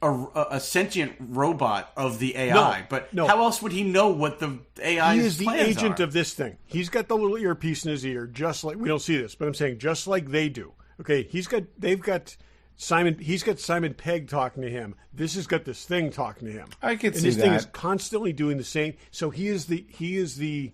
a sentient robot of the AI, how else would he know what the AI's He is the plans agent are? of this thing. He's got the little earpiece in his ear, just like we don't see this, but I'm saying just like they do. Okay, they've got Simon. He's got Simon Pegg talking to him. This has got this thing talking to him. I could and see this thing is that. constantly doing the same. So he is the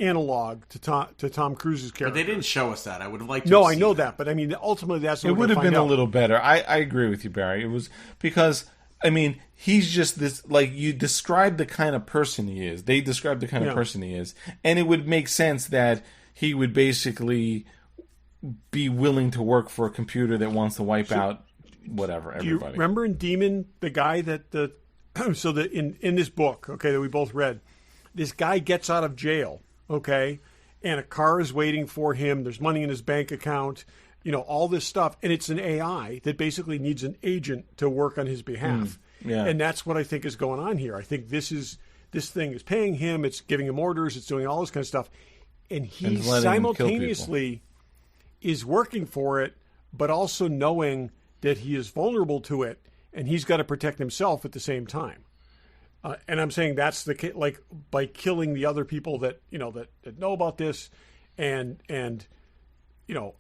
analog to Tom Cruise's character. But they didn't show us that. I would have liked to. No, have I seen know that. that, but I mean, ultimately, that's what It we're would gonna have been find a out. little better. I agree with you, Barry. It was because I mean he's just this like you described the kind of person he is. They described the kind of person he is, and it would make sense that he would basically be willing to work for a computer that wants to wipe out whatever Do you everybody. remember in Demon the guy that in this book, okay, that we both read, this guy gets out of jail, okay, and a car is waiting for him. There's money in his bank account, all this stuff, and it's an AI that basically needs an agent to work on his behalf. Yeah. And that's what I think is going on here. I think this thing is paying him, it's giving him orders, it's doing all this kind of stuff, and he And letting him kill people. simultaneously is working for it, but also knowing that he is vulnerable to it, and he's got to protect himself at the same time. And I'm saying that's like by killing the other people that that know about this, and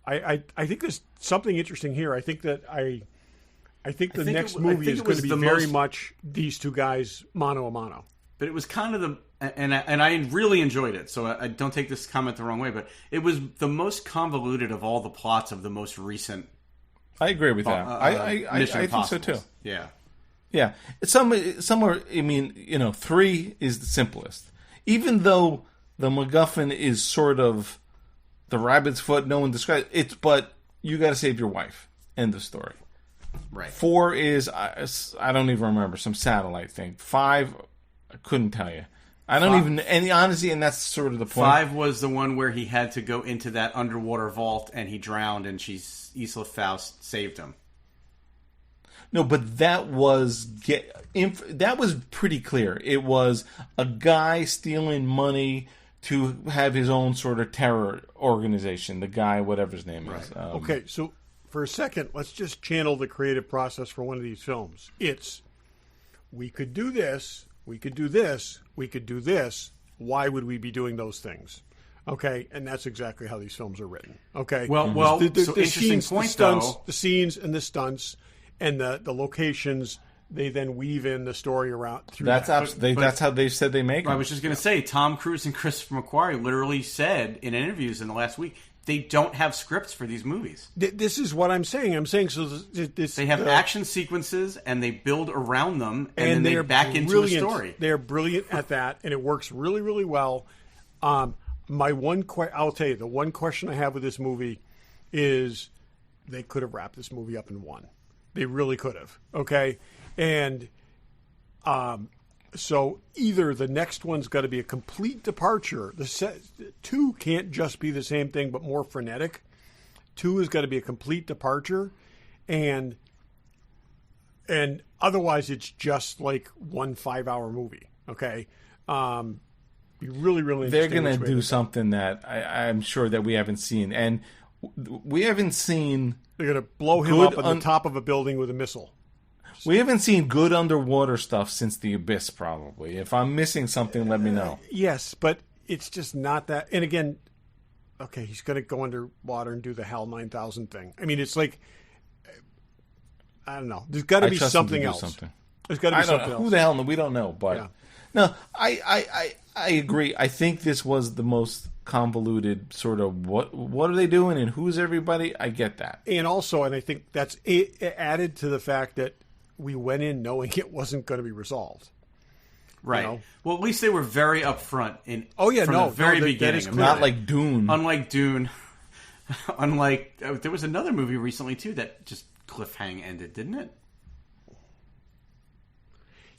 I think there's something interesting here. I think that the next movie is going to be very much these two guys mano a mano. But it was kind of and I really enjoyed it. So I don't take this comment the wrong way, but it was the most convoluted of all the plots of the most recent. I agree with that. I think so too. Yeah. Yeah, somewhere. I mean, 3 is the simplest. Even though the MacGuffin is sort of the rabbit's foot, no one describes it. But you got to save your wife. End of story. Right. 4 is I don't even remember, some satellite thing. 5, I couldn't tell you. I don't even any honesty, and that's sort of the point. 5 was the one where he had to go into that underwater vault and he drowned, and Isla Faust saved him. No, but that was pretty clear. It was a guy stealing money to have his own sort of terror organization. The guy, whatever his name is. Okay, so for a second, let's just channel the creative process for one of these films. We could do this, we could do this, we could do this. Why would we be doing those things? Okay, and that's exactly how these films are written. Okay, Well, so interesting scenes, point, the stunts, though. the scenes and the stunts and the locations. They then weave in the story around through. That's that. that's how they said they make them. I was just going to say, Tom Cruise and Christopher McQuarrie literally said in interviews in the last week they don't have scripts for these movies. This is what I'm saying. I'm saying so. They have action sequences and they build around them, and then they back into a story. They're brilliant at that, and it works really, really well. I'll tell you, the one question I have with this movie is they could have wrapped this movie up in one. They really could have. Okay, and so either the next one's got to be a complete departure. 2 can't just be the same thing but more frenetic. 2 has got to be a complete departure, and otherwise it's just like one 5-hour movie. Okay, Be really, really They're interesting. going to do something that I'm sure that we haven't seen. And we haven't seen... They're going to blow him up on the top of a building with a missile. We haven't seen good underwater stuff since The Abyss, probably. If I'm missing something, let me know. Yes, but it's just not that. And again, okay, he's going to go underwater and do the HAL 9000 thing. I mean, it's like, I don't know. There's got to be something else. There's got to be something else. Who the hell? We don't know. But yeah. No, I agree. I think this was the most convoluted sort of what are they doing and who's everybody? I get that. And also, and I think that's added to the fact that we went in knowing it wasn't going to be resolved. Right. You know? Well, at least they were very upfront from the very beginning. Not like Dune. Unlike Dune. Unlike there was another movie recently too that just cliffhang ended, didn't it?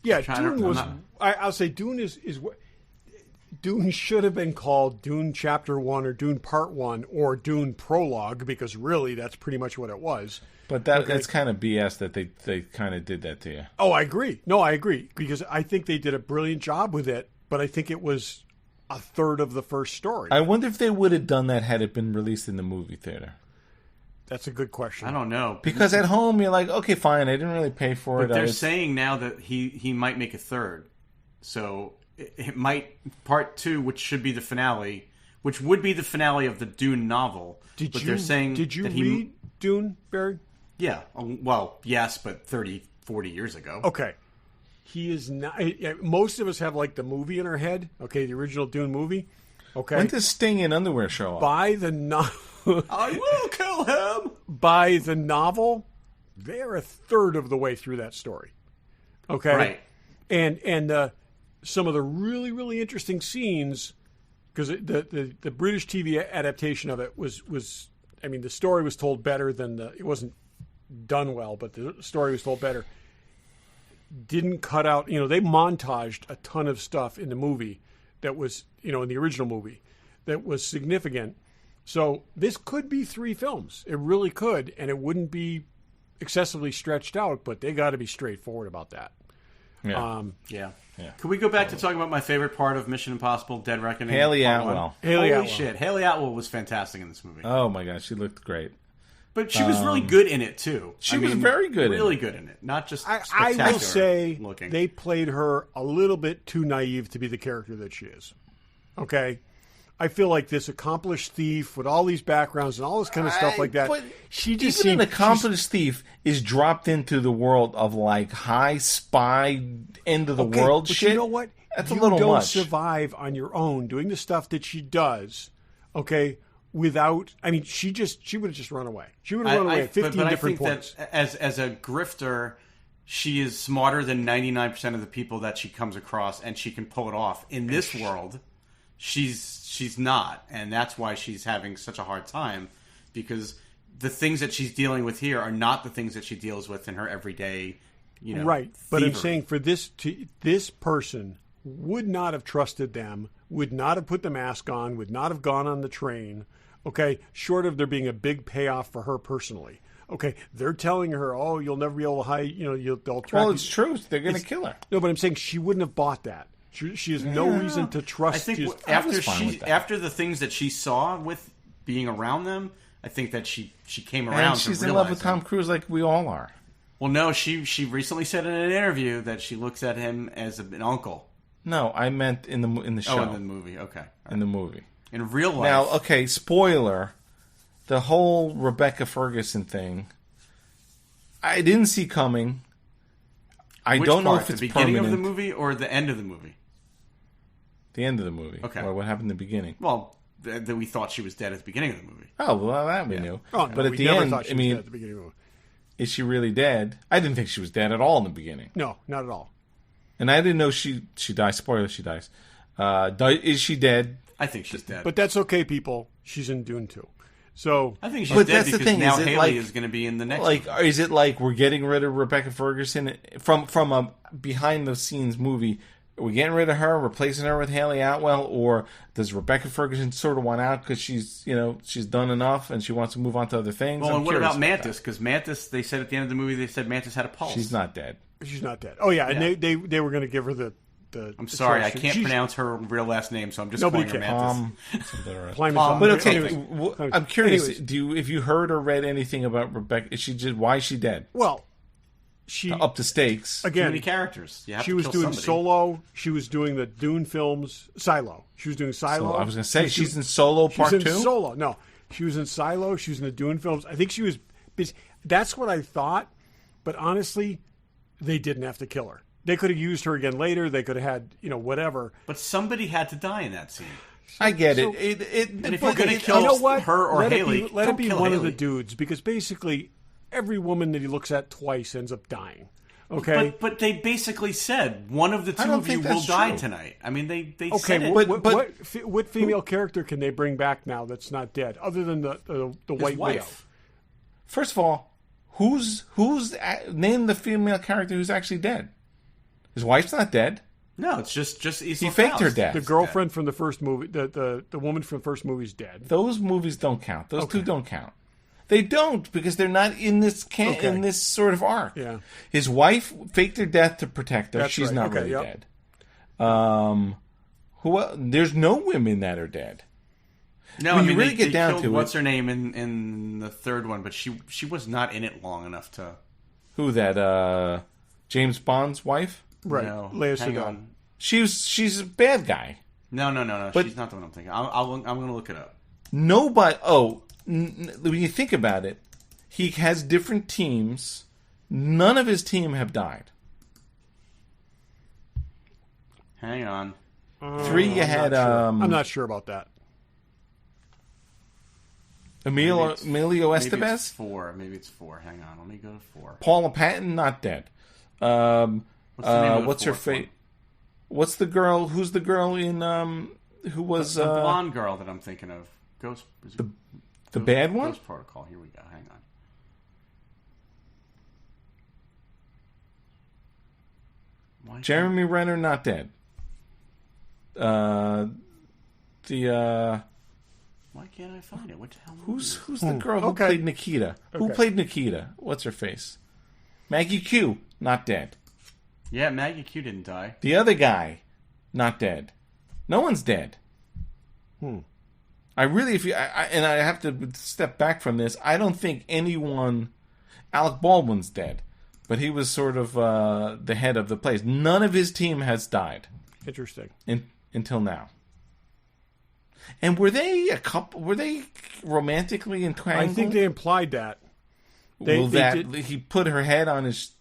Yeah, Dune was. I'll say Dune is what. Dune should have been called Dune Chapter 1 or Dune Part 1 or Dune Prologue, because really that's pretty much what it was. But that's kind of BS that they kind of did that to you. Oh, I agree. No, I agree. Because I think they did a brilliant job with it, but I think it was a third of the first story. I wonder if they would have done that had it been released in the movie theater. That's a good question. I don't know. Because at home you're like, okay, fine, I didn't really pay for it. But they're saying now that he might make a third. So... it might part 2, which should be the finale, which would be the finale of the Dune novel. Did you read Dune, Barry? Yeah. Well, yes, but 30, 40 years ago. Okay. He is not. Most of us have like the movie in our head. Okay, the original Dune movie. Okay. When does Sting in underwear show up? By the I will kill him. By the novel, they're a third of the way through that story. Okay. Right. And some of the really, really interesting scenes, because the British TV adaptation of it was I mean, the story was told better than it wasn't done well, but the story was told better. Didn't cut out, they montaged a ton of stuff in the movie that was, in the original movie that was significant. So this could be 3 films. It really could, and it wouldn't be excessively stretched out, but they got to be straightforward about that. Yeah. Yeah. Can we go back to talking about my favorite part of Mission Impossible: Dead Reckoning? Hayley Atwell. Holy shit. Hayley Atwell was fantastic in this movie. Oh my gosh, she looked great. But she was really good in it too. She was very good. Really good in it. Not just I will say looking. They played her a little bit too naive to be the character that she is. Okay? I feel like this accomplished thief with all these backgrounds and all this kind of stuff like that. She just even an accomplished thief is dropped into the world of like high spy end of the world but shit. You know what? That's a little much. You don't survive on your own doing the stuff that she does. Okay, without. I mean, she would have just run away. She would have run away at 15 different points. That as a grifter, she is smarter than 99% of the people that she comes across, and she can pull it off. In this world, she's not, and that's why she's having such a hard time, because the things that she's dealing with here are not the things that she deals with in her everyday, right. But thievery. I'm saying for this person would not have trusted them, would not have put the mask on, would not have gone on the train. Okay, short of there being a big payoff for her personally. Okay, they're telling her, "Oh, you'll never be able to hide." They'll track. Well, it's true. They're going to kill her. No, but I'm saying she wouldn't have bought that. She has no reason to trust. I think after the things that she saw with being around them, I think that she came around. And she's in love with Tom Cruise, like we all are. Well, no, she recently said in an interview that she looks at him as an uncle. No, I meant in the show. Oh, in the movie. Okay, in the movie. In real life. Now, okay, spoiler: the whole Rebecca Ferguson thing, I didn't see coming. I don't know if it's the beginning permanent. of the movie or the end of the movie. The end of the movie. Okay. Or what happened in the beginning? Well, that we thought she was dead at the beginning of the movie. Oh, well, that we knew. Oh, no, but at we the never end, thought she was dead at the beginning of the movie. Is she really dead? I didn't think she was dead at all in the beginning. No, not at all. And I didn't know she dies. Spoiler, she dies. Is she dead? I think she's dead. But that's okay, people. She's in Dune 2. So I think she's dead that's because the thing. now is Hayley is going to be in the next movie. Is it like we're getting rid of Rebecca Ferguson from a behind-the-scenes movie? Are we getting rid of her, replacing her with Hayley Atwell, or does Rebecca Ferguson sort of want out because she's done enough and she wants to move on to other things? Well, and what about Mantis? Because Mantis, they said at the end of the movie, they said Mantis had a pulse. She's not dead. She's not dead. Oh yeah, and they were going to give her the I'm sorry, I attraction. can't She's- pronounce her real last name, so I'm just Nobody calling her can. Mantis. Climbing Palm. Tom. But okay, Anyways. I'm curious. Anyways. If you heard or read anything about Rebecca? Why is she dead? Well, she Up the stakes. Too again. many characters. You have She to was kill doing somebody. Solo. She was doing the Dune films. Silo. She was doing Silo. So I was going to say She was she's in Solo She Part was in 2. Solo. No, she was in Silo. She was in the Dune films. I think she was busy. That's what I thought. But honestly, they didn't have to kill her. They could have used her again later. They could have had, whatever. But somebody had to die in that scene. I get So- it. And if you're going to kill You know what? her or let Haley, let don't it be kill one of Haley. the dudes, because basically every woman that he looks at twice ends up dying. Okay. But they basically said one of the I two don't of you think will that's die true. tonight. I mean, they Okay, said it. what female character can they bring back now that's not dead, other than the His White Widow? wife. First of all, name the female character who's actually dead? His wife's not dead. No, it's just He faked her death. The girlfriend from the first movie, the woman from the first movie is dead. Those movies don't count. Those two don't count. They don't, because they're not in this in this sort of arc. Yeah. His wife faked her death to protect her. That's She's right. not Okay, really yep. dead. There's no women that are dead. No, When I you mean, really get they down killed to it- what's her name in the third one, but she was not in it long enough to. Who that? James Bond's wife? Right, No, Lea hang Seydoux. on. She's a bad guy. No. But- She's not the one I'm thinking. I'm going to look it up. Nobody. When you think about it, he has different teams. None of his team have died. Hang on. Three, you had I'm not sure about that. Emilio Maybe it's Estevez, four. Maybe it's four. Hang on. Let me go to four. Paula Patton, not dead. What's the name of the What's her fourth one? fate? What's the girl? Who's the girl in who was The blonde girl that I'm thinking of. Ghost. the bad one? Ghost Protocol. Here we go. Hang on. Why Jeremy Renner, not dead. Why can't I find it? What the hell? Who's the girl who Okay. played Nikita? Who Okay. played Nikita? What's her face? Maggie Q, not dead. Yeah, Maggie Q didn't die. The other guy, not dead. No one's dead. I really, and I have to step back from this. I don't think anyone. Alec Baldwin's dead, but he was sort of the head of the place. None of his team has died Interesting. until now. And were they a couple? Were they romantically entangled? I think they implied that. Well, they he put her head on his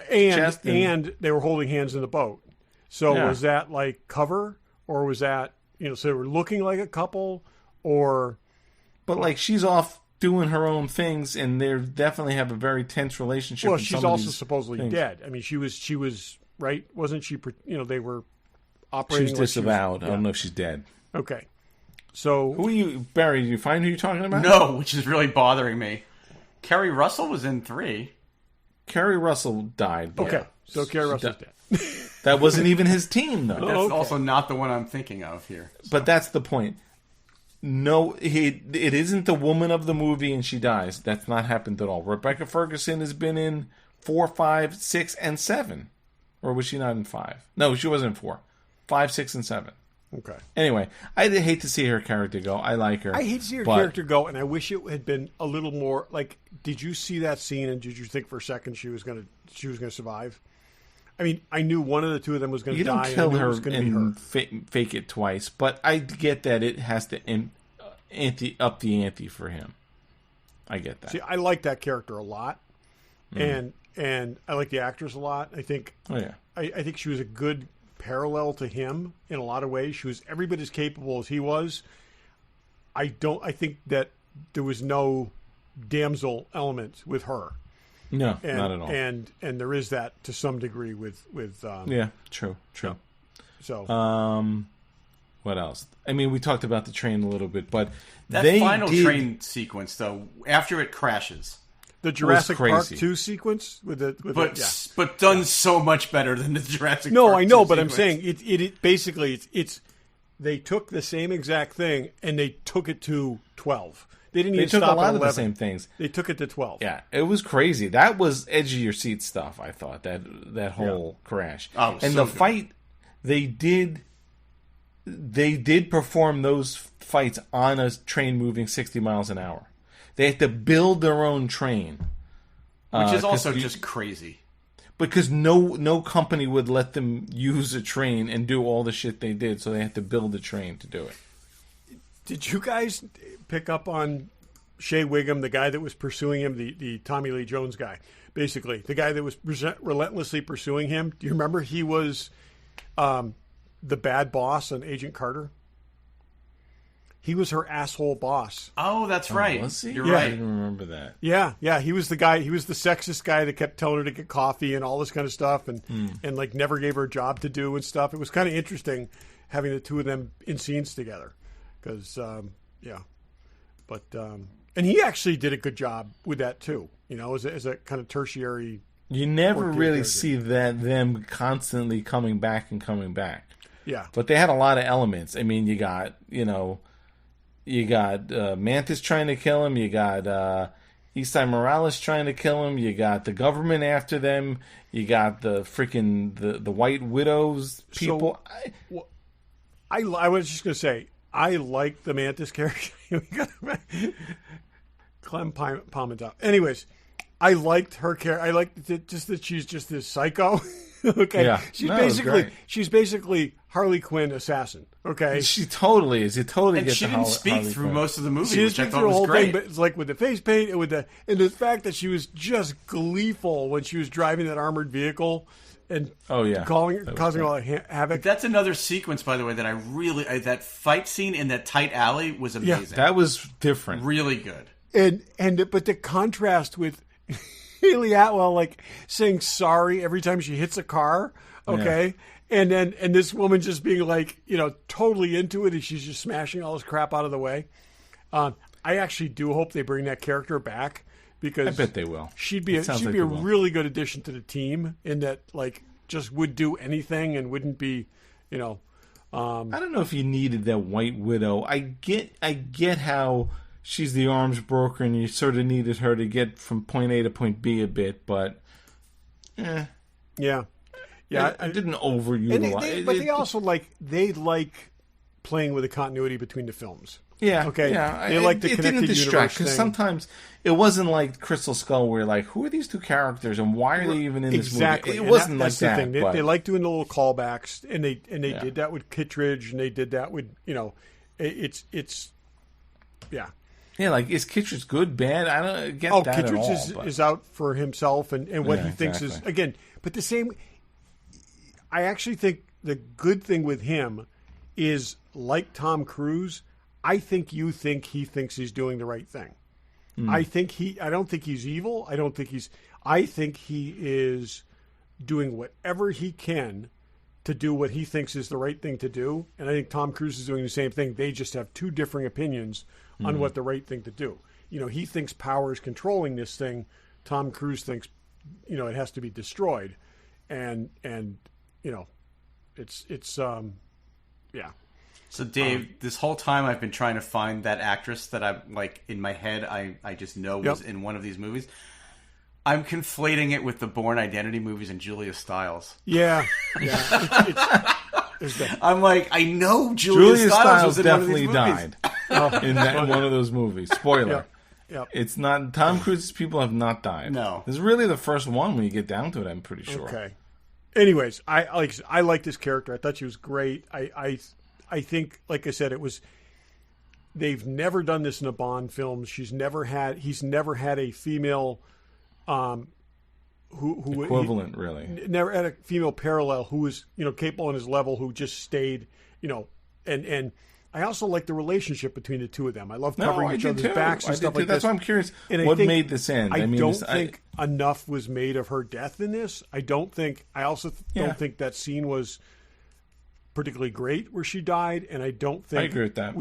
and chest and they were holding hands in the boat. So Yeah. was that like cover, or was that so they were looking like a couple, or But like she's off doing her own things, and they definitely have a very tense relationship. well, in she's some of also these supposedly things. dead. I mean, she was right, wasn't she? They were She operating. was like she was- disavowed. I yeah. don't know if she's dead. Okay, so Who are you, Barry? Did you find who you're talking about? No, which is really bothering me. Kerry Russell was in 3. Kerry Russell died. but okay, so Kerry Russell's dead. that wasn't even his team, though. That's okay. also not the one I'm thinking of here. But that's the point. No, it isn't the woman of the movie, and she dies. That's not happened at all. Rebecca Ferguson has been in 4, 5, 6, and 7, or was she not in 5? No, she wasn't in 4, 5, 6, and 7. Okay, Anyway, I hate to see her character go. I like her. I hate to see her but character go, and I wish it had been a little more like. Did you see that scene, and did you think for a second she was gonna survive? I mean, I knew one of the two of them was going to You die. don't and I kill knew it her was going to be her. and fake it twice, but I get that it has to up the ante for him. I get that. See, I like that character a lot, and I like the actress a lot. I think Oh yeah. I think she was a good parallel to him in a lot of ways. She was every bit as capable as he was. I think that there was no damsel element with her. No, And, not at all. And there is that to some degree with Yeah, true. so What else? I mean, we talked about the train a little bit, but That they final did, train sequence, though, after it crashes, the Jurassic Park crazy. 2 sequence with but done so much better than the Jurassic No, Park I know, 2 but I'm sequence. saying it basically it's they took the same exact thing and they took it to 12. They didn't They even took stop a lot at of 11. the same things. They took it to 12. Yeah, it was crazy. That was edge of your seat stuff. I thought that whole crash Oh, it was and so the good. fight. they did perform those fights on a train moving 60 miles an hour. They had to build their own train, which is also just crazy. Because no company would let them use a train and do all the shit they did, so they had to build a train to do it. Did you guys pick up on Shea Wiggum, the guy that was pursuing him, the Tommy Lee Jones guy, basically, the guy that was relentlessly pursuing him? Do you remember he was the bad boss on Agent Carter? He was her asshole boss. Oh, that's right. Was he? You're I right. didn't remember that. Yeah. He was the guy. He was the sexist guy that kept telling her to get coffee and all this kind of stuff, and like never gave her a job to do and stuff. It was kind of interesting having the two of them in scenes together, because and he actually did a good job with that too. You know, as a kind of tertiary. You never really see them constantly coming back and coming back. Yeah, but they had a lot of elements. I mean, you got Mantis trying to kill him. You got Eastside Morales trying to kill him. You got the government after them. You got the freaking the White Widows people. So, I was just going to say, I like the Mantis character. Clem Palmintop. Anyways, I liked her character. I liked just that she's just this psycho. Okay, yeah. She's basically Harley Quinn assassin. Okay, she totally is. You totally and get she the didn't speak Harley through Quinn. most of the movie, she which I didn't speak thought through the was whole great. thing, but it's like with the face paint and the fact that she was just gleeful when she was driving that armored vehicle and causing all that havoc. That's another sequence, by the way, that I really that fight scene in that tight alley was amazing. Yeah, that was different. Really good. But the contrast with Hayley Atwell, like saying sorry every time she hits a car, okay, and this woman just being like, totally into it, and she's just smashing all this crap out of the way. I actually do hope they bring that character back, because I bet they will. She'd be a really good addition to the team, in that like just would do anything and wouldn't be, I don't know if you needed that White Widow. I get how she's the arms broker, and you sort of needed her to get from point A to point B a bit, but yeah, I didn't overutilize. But they also like playing with the continuity between the films. Yeah, okay. Yeah, they like the connected didn't distract, because thing. sometimes it wasn't like Crystal Skull, where you're like, who are these two characters and why are they even in this movie? It wasn't like that. Thing. They like doing the little callbacks, and they did that with Kittredge, and they did that with it's. Yeah, like, is Kittredge good, bad? I don't get that Kittredge at all. is out for himself and what he thinks is, again, but the same. I actually think the good thing with him is, like Tom Cruise, I think he thinks he's doing the right thing. I don't think he's evil. I think he is doing whatever he can to do what he thinks is the right thing to do. And I think Tom Cruise is doing the same thing. They just have two differing opinions on what the right thing to do. He thinks power is controlling this thing. Tom Cruise thinks, it has to be destroyed. And it's yeah. So Dave, this whole time I've been trying to find that actress that I'm like in my head I just know was in one of these movies. I'm conflating it with the Bourne Identity movies and Julia Stiles. Yeah. I'm like, I know Julia Stiles was in definitely one of these movies. died in one of those movies. Spoiler. Yep. It's not Tom Cruise's people have not died. No. This is really the first one when you get down to it, I'm pretty sure. Okay. Anyways, I like this character. I thought she was great. I think, like I said, they've never done this in a Bond film. He's never had a female who equivalent, really. Never had a female parallel who was, capable on his level, who just stayed, and I also like the relationship between the two of them. I love covering each other's backs and stuff like That's this. why I'm curious And made this end. I don't think enough was made of her death in this. I also don't think that scene was particularly great where she died, and I don't think I agree with that.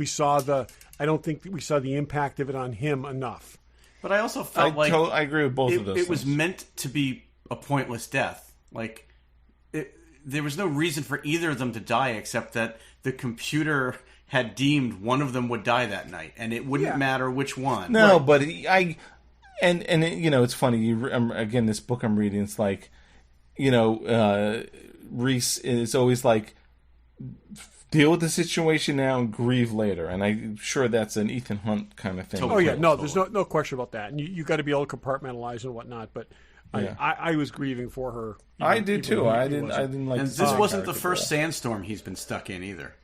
I don't think we saw the impact of it on him enough. But I also felt I agree with both of those. It was meant to be a pointless death. Like, there was no reason for either of them to die except that the computer had deemed one of them would die that night, and it wouldn't matter which one. No, right. But it's funny. Again, this book I'm reading, it's like, Reese is always like, deal with the situation now and grieve later. And I'm sure that's an Ethan Hunt kind of thing. Oh yeah, no, there's no question about that. And you got to be able to compartmentalize and whatnot. But I was grieving for her. I did too. I didn't like. And this wasn't the first sandstorm he's been stuck in either.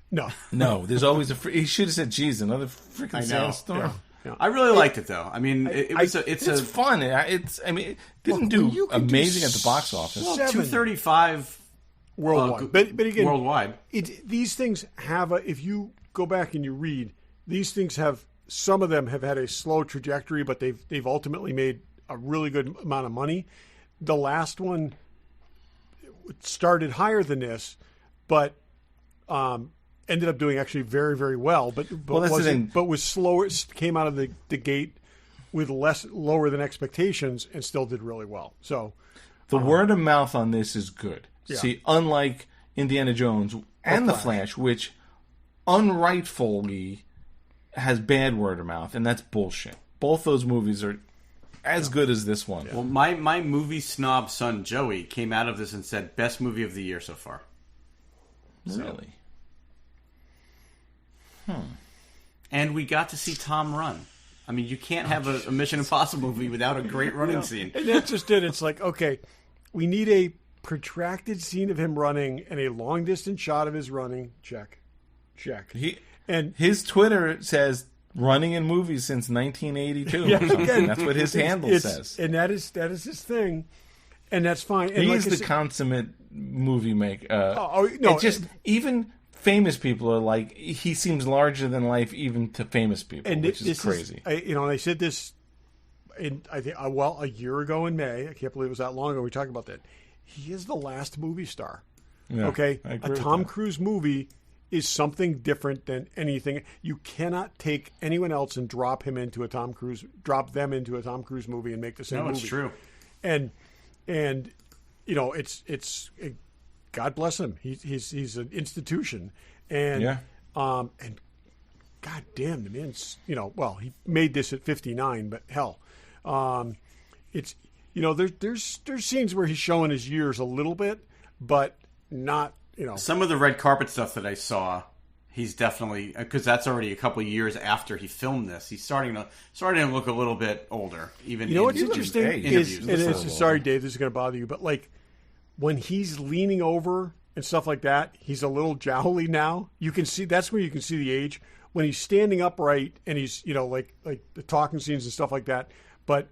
No, there's always he should have said, "Geez, another freaking sandstorm." Yeah. I really liked it though. I mean, it's fun. It didn't do amazing at the box office. Well, 235 worldwide, but again, worldwide. These things have if you go back and you read, these things have, some of them have had a slow trajectory, but they've ultimately made a really good amount of money. The last one started higher than this, but ended up doing actually very, very well. But was slower. Came out of the gate with lower than expectations, and still did really well. So the word of mouth on this is good. Yeah. See, unlike Indiana Jones and The Flash, which unrightfully has bad word of mouth, and that's bullshit. Both those movies are as good as this one. Well, my movie snob son Joey came out of this and said best movie of the year so far. Really? And we got to see Tom run. I mean, you can't have a Mission Impossible movie without a great running scene. And that's just it. It's like, okay, we need a protracted scene of him running and a long distance shot of his running. Check. And his Twitter says running in movies since 1982 or something. Again, that's what his handle says. And that is his thing. And that's fine. And he's the consummate movie maker. No, it's just even famous people are like, he seems larger than life even to famous people, which is crazy. They said this I think a year ago in May. I can't believe it was that long ago. We talked about that. He is the last movie star. Yeah, okay, a Tom Cruise movie is something different than anything. You cannot take anyone else and drop them into a Tom Cruise movie and make the same movie. No, it's true. And it's God bless him. He's an institution, and God damn, the man's he made this at 59, but hell, it's there's scenes where he's showing his years a little bit, but not Some of the red carpet stuff that I saw, he's definitely, because that's already a couple of years after he filmed this. He's starting to look a little bit older. Even what's interesting is sorry, Dave, this is going to bother you, but like when he's leaning over and stuff like that, he's a little jowly now. You can see, that's where you can see the age. When he's standing upright and he's like the talking scenes and stuff like that, but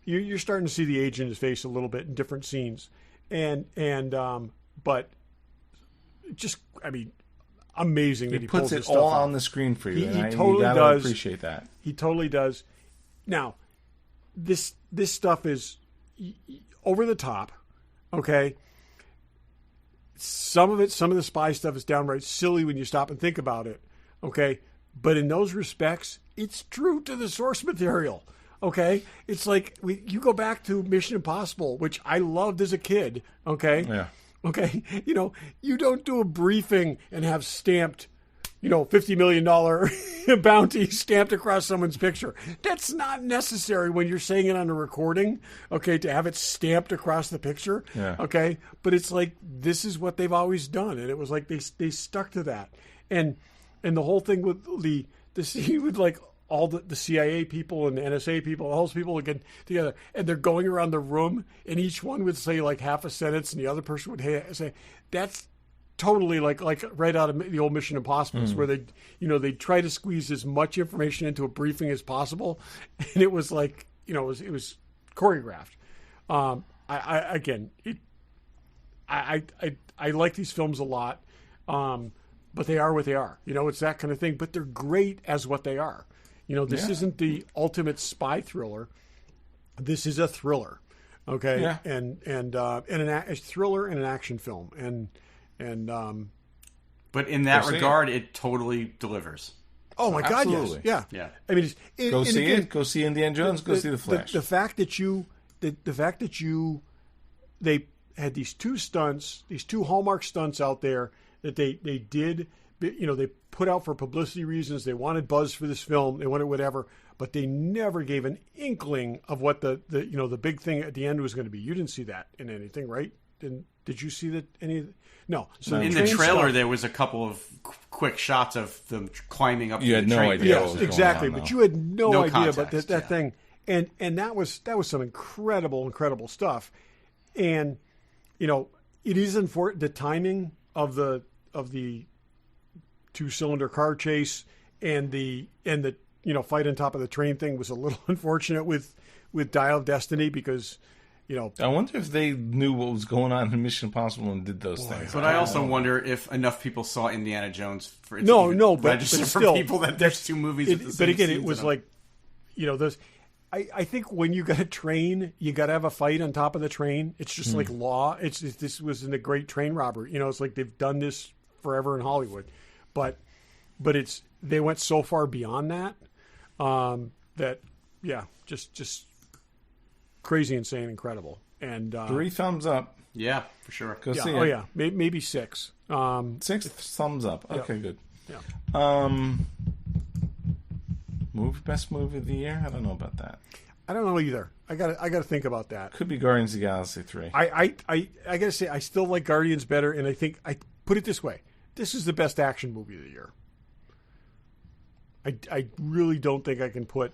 you're starting to see the age in his face a little bit in different scenes, but just amazing that he puts pulls it all on the screen for you. He totally does. Appreciate that. He totally does. Now, this stuff is over the top. Okay. Some of the spy stuff is downright silly when you stop and think about it. Okay. But in those respects, it's true to the source material. Okay. It's like you go back to Mission Impossible, which I loved as a kid. Okay. Yeah. Okay. You don't do a briefing and have stamped, $50 million bounty stamped across someone's picture. That's not necessary when you're saying it on a recording, okay, to have it stamped across the picture. Yeah. Okay. But it's like, this is what they've always done. And it was like they stuck to that. And the whole thing with the scene with like all the CIA people and the NSA people, all those people get together, and they're going around the room, and each one would say like half a sentence, and the other person would say, that's totally like right out of the old Mission Impossible, where they try to squeeze as much information into a briefing as possible, and it was like it was choreographed. I like these films a lot, but they are what they are. It's that kind of thing. But they're great as what they are. This isn't the ultimate spy thriller. This is a thriller, okay? Yeah. And a thriller and an action film, But in that regard, it totally delivers. Oh my God! Yes, yeah. I mean, go see Indiana Jones. Go see The Flash. The fact that they had these two stunts, these two Hallmark stunts out there that they did. They put out for publicity reasons. They wanted buzz for this film. They wanted whatever, but they never gave an inkling of what the big thing at the end was going to be. You didn't see that in anything, right? did you see that any? No. So in the trailer, there was a couple of quick shots of them climbing up. You had no train. idea. Yes, exactly. But you had no idea about context, that thing, and that was some incredible stuff, and it is unfortunate the timing of the 2-cylinder car chase and the fight on top of the train thing was a little unfortunate with Dial of Destiny because. I wonder if they knew what was going on in Mission Impossible and did those things. But I also wonder if enough people saw Indiana Jones for it but register still, for people that there's two movies. But again, it was like, those. I think when you got a train, you got to have a fight on top of the train. It's just like law. This was in the Great Train Robbery. It's like they've done this forever in Hollywood, but they went so far beyond that just. Crazy, insane, incredible, and 3 thumbs up. Yeah, for sure. Go see it. Oh yeah, maybe 6. 6 thumbs up. Okay, good. Yeah. Best movie of the year? I don't know about that. I don't know either. I got to think about that. Could be Guardians of the Galaxy 3. I gotta say I still like Guardians better, and I think I put it this way: this is the best action movie of the year. I really don't think I can put.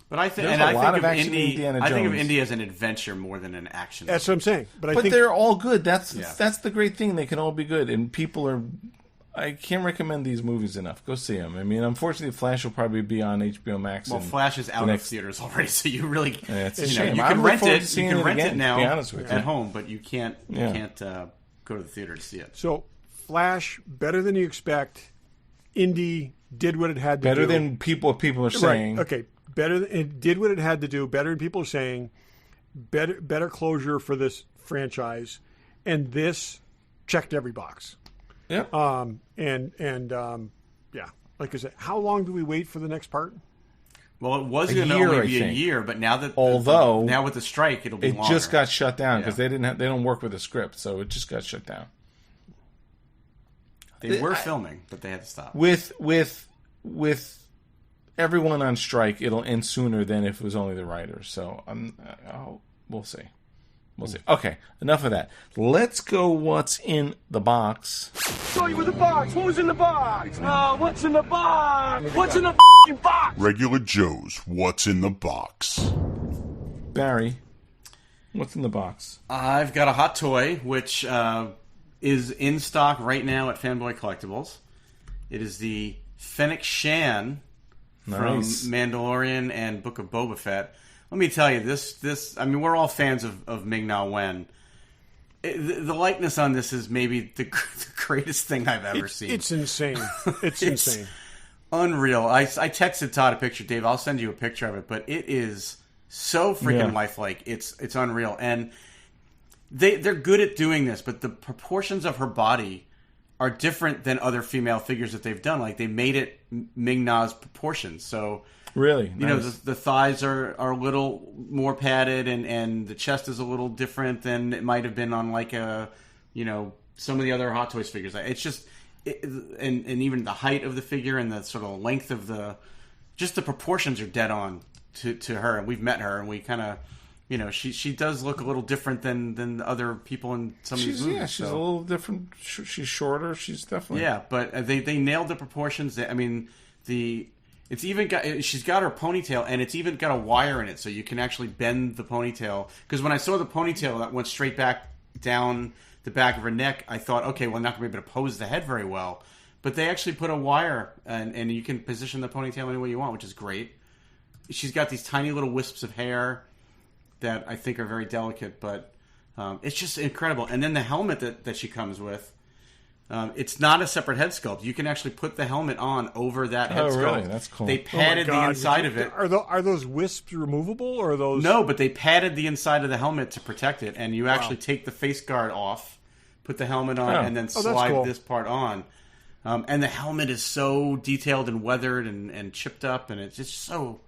But I think, I think of Indy as an adventure more than an action. That's what I'm saying. But I think they're all good. That's the great thing. They can all be good, and people are. I can't recommend these movies enough. Go see them. I mean, unfortunately, Flash will probably be on HBO Max. Well, Flash is out of theaters already, so you really it's a shame. You can rent it. You can rent again, it now to be honest with you. at home, but you can't go to the theater to see it. So, Flash better than you expect. Indy did what it had to do. Better than people are saying. Right. Okay. Better. It did what it had to do. Better than people are saying. Better closure for this franchise, and this checked every box. Yeah. Like I said, how long do we wait for the next part? Well, it was going to only be a year, but now that now with the strike, it'll be it longer. just got shut down because they don't work with a script, so it just got shut down. They were filming, but they had to stop. With everyone on strike, it'll end sooner than if it was only the writers. So we'll see. We'll see. Okay, enough of that. Let's go. What's in the box? Show you with the box. Who's in the box? What's in the box? What's in the box? Regular Joe's What's in the Box. Barry, what's in the box? I've got a hot toy, which is in stock right now at Fanboy Collectibles. It is the Fennec Shan from Mandalorian and Book of Boba Fett. Let me tell you, this. I mean, we're all fans of Ming-Na Wen. The likeness on this is maybe the greatest thing I've ever seen. It's insane. It's insane. Unreal. I texted Todd a picture, Dave. I'll send you a picture of it, but it is so freaking lifelike. It's unreal, and they're good at doing this. But the proportions of her body are different than other female figures that they've done. Like they made it Ming-Na's proportions, so. Really? You know, the thighs are a little more padded and the chest is a little different than it might have been on like some of the other Hot Toys figures. It's just, and even the height of the figure and the sort of length of the proportions are dead on to her. And we've met her and we kind of, she does look a little different than the other people in some of these movies. Yeah, she's a little different. She's shorter. She's definitely. Yeah, but they nailed the proportions. It's even got. She's got her ponytail, and it's even got a wire in it, so you can actually bend the ponytail. Because when I saw the ponytail that went straight back down the back of her neck, I thought, okay, well, I'm not going to be able to pose the head very well. But they actually put a wire, and you can position the ponytail any way you want, which is great. She's got these tiny little wisps of hair that I think are very delicate, but it's just incredible. And then the helmet that she comes with. It's not a separate head sculpt. You can actually put the helmet on over that head sculpt. Oh, really? That's cool. They padded the inside of it. Are those wisps removable, or are those? No, but they padded the inside of the helmet to protect it, and you actually take the face guard off, put the helmet on, and then slide this part on. And the helmet is so detailed and weathered and chipped up, and it's just so.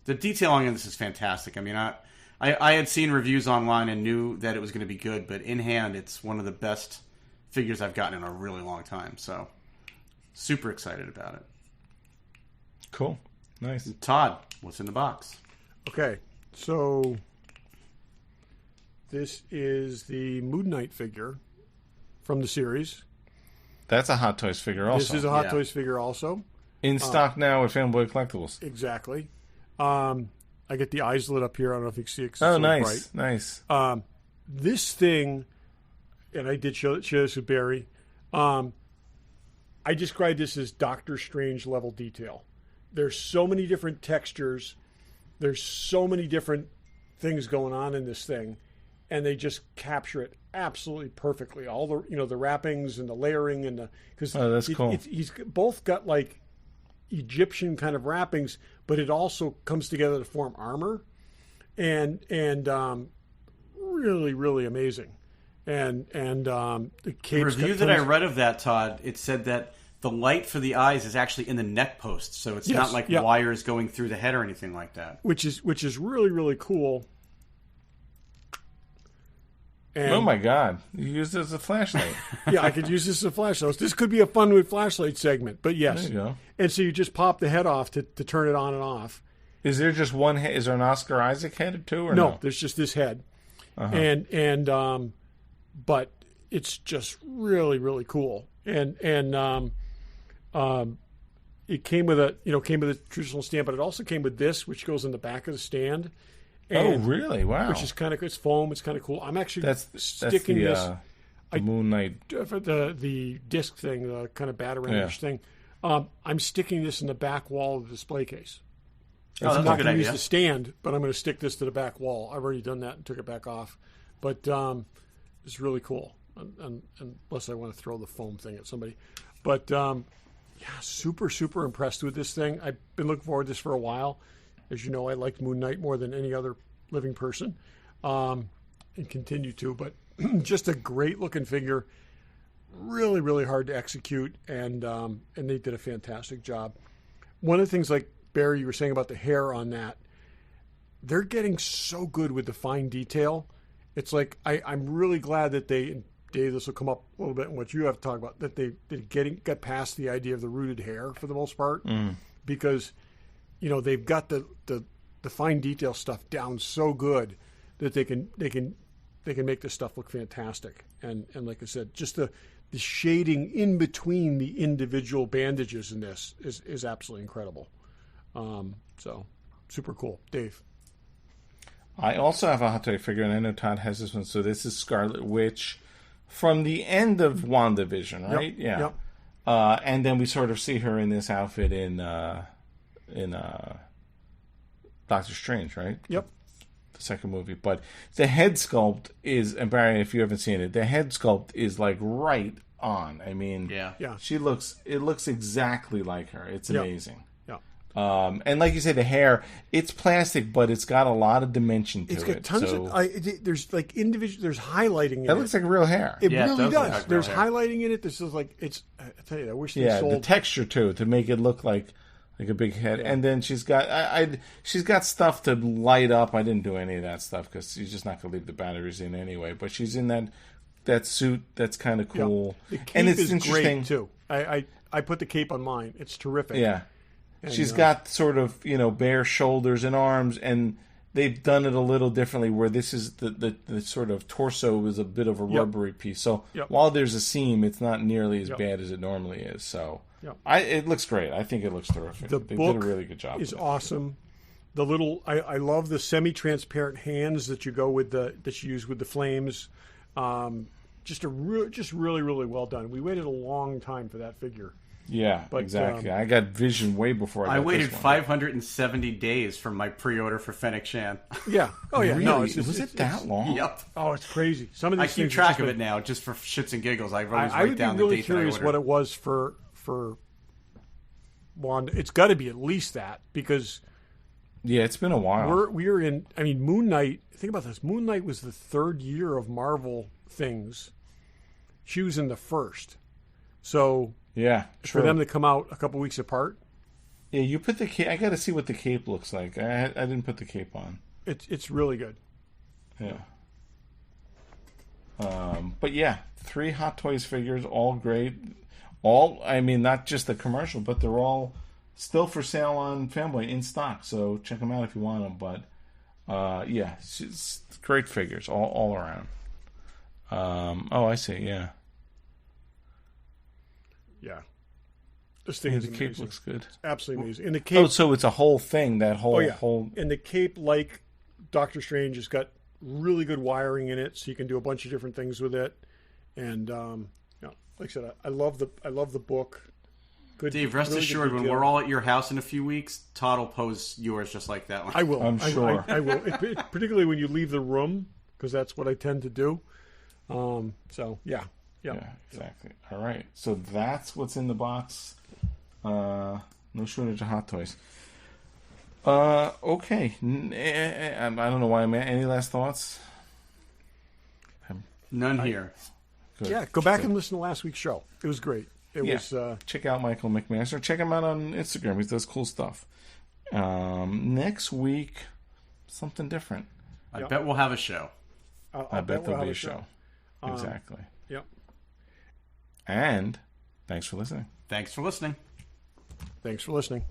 The detailing on this is fantastic. I mean, I had seen reviews online and knew that it was going to be good, but in hand, it's one of the best figures I've gotten in a really long time, so super excited about it. Cool. Nice. Todd, what's in the box? Okay, so This is the Moon Knight figure from the series. That's a Hot Toys figure also. This is a Hot Toys figure also. In stock now at Fanboy Collectibles. Exactly. I get the eyes lit up here. I don't know if you can see it. 'Cause it's Oh, so nice. bright. Nice. This thing, and I did share this with Barry. I described this as Doctor Strange level detail. There's so many different textures. There's so many different things going on in this thing, and they just capture it absolutely perfectly. All the the wrappings and the layering and because that's cool. He's both got like Egyptian kind of wrappings, but it also comes together to form armor, and really really amazing. And the cape's review that I read of that, Todd, it said that the light for the eyes is actually in the neck post, so it's not like wires going through the head or anything like that. Which is really really cool. And, oh my God! You used it as a flashlight. Yeah, I could use this as a flashlight. This could be a fun with flashlight segment, but yes. There you go. And so you just pop the head off to turn it on and off. Is there just one head? Is there an Oscar Isaac head or two? Or no, there's just this head, Uh-huh. but it's just really really cool. And it came with a traditional stand, but it also came with this, which goes in the back of the stand. And, really? Wow. Which is kind of it's foam. It's kind of cool. I'm actually that's sticking the Moon Knight. for the disc thing, the kind of batarang thing. I'm sticking this in the back wall of the display case. That's I'm not a good going to use idea. the stand, but I'm going to stick this to the back wall. I've already done that and took it back off. But it's really cool, unless I want to throw the foam thing at somebody. But super, super impressed with this thing. I've been looking forward to this for a while. As you know, I liked Moon Knight more than any other living person, and continue to. But just a great-looking figure. Really, really hard to execute, and they did a fantastic job. One of the things, like Barry, you were saying about the hair on that, they're getting so good with the fine detail. It's like I'm really glad that Dave, this will come up a little bit in what you have to talk about, that they got past the idea of the rooted hair for the most part, because they've got the fine detail stuff down so good that they can make this stuff look fantastic. And like I said, just the shading in between the individual bandages in this is absolutely incredible. So super cool, Dave. I also have a Hot Toy figure, and I know Todd has this one. So this is Scarlet Witch from the end of WandaVision, right? Yep. Yeah. Yep. And then we sort of see her in this outfit in Doctor Strange, right? Yep. The second movie. But the head sculpt is, and Barry, if you haven't seen it, the head sculpt is like right on. I mean, Yeah. it looks exactly like her. It's amazing. Yeah. And like you say, the hair, it's plastic, but it's got a lot of dimension to It's it. got tons of. There's like individual. There's highlighting in That it. looks like real hair. It Yeah, it really does look does. like real There's hair. highlighting in it. This is like it's. I tell you, I wish they Yeah, sold. the texture too, to make it look like a big head. And then she's got she's got stuff to light up. I didn't do any of that stuff because she's just not going to leave the batteries in anyway. But she's in that suit that's kind of cool. The cape and it's is interesting great too. I put the cape on mine. It's terrific. Yeah. And, She's got sort of, bare shoulders and arms, and they've done it a little differently where this is the sort of torso is a bit of a rubbery piece. So while there's a seam, it's not nearly as bad as it normally is. So it looks great. I think it looks terrific. The they book did a really good job. Is with it. awesome. The little I love the semi-transparent hands that you go with that you use with the flames. Just really really well done. We waited a long time for that figure. Yeah, But, exactly. I got Vision way before I got waited this one. 570 days for my pre-order for Fennec Shan. Yeah. Oh yeah. Really? No, Was it that long? Yep. Oh, it's crazy. Some of I these keep things track are of just it now, just for shits and giggles. I always I write would down be really the date that I curious ordered. what it was for Wanda. It's got to be at least that because Yeah, it's been a while. we're in. I mean, Moon Knight. Think about this. Moon Knight was the third year of Marvel things. She was in the first. So Yeah, for them to come out a couple weeks apart, Yeah, you put the cape. I got to see what the cape looks like. I didn't put the cape on. it's really good. Yeah. But yeah, 3 Hot Toys figures, all great. I mean, not just the commercial, but they're all still for sale on Fanboy in stock. So check them out if you want them. But Yeah, it's great figures all around. I see. Yeah. Yeah. This thing is The cape amazing. looks good. It's absolutely amazing. And the cape. Oh, so it's a whole thing. That whole whole. And the cape, like Doctor Strange, has got really good wiring in it, so you can do a bunch of different things with it. And like I said, I love the book. Good, Dave, rest really assured, good when detail. we're all at your house in a few weeks, Todd will pose yours just like that one. I will. I'm sure. I will. Particularly when you leave the room, because that's what I tend to do. So yeah. Yeah, exactly. All right, so that's what's in the box. No shortage of hot toys. Okay. I don't know why I'm at. Any last thoughts? None here. Good. Yeah, go back and listen to last week's show. It was great. It was. Check out Michael McMaster. Check him out on Instagram. He does cool stuff. Next week, something different. I bet we'll have a show. I bet we'll there'll have be a show. Exactly. Yep. And thanks for listening. Thanks for listening. Thanks for listening.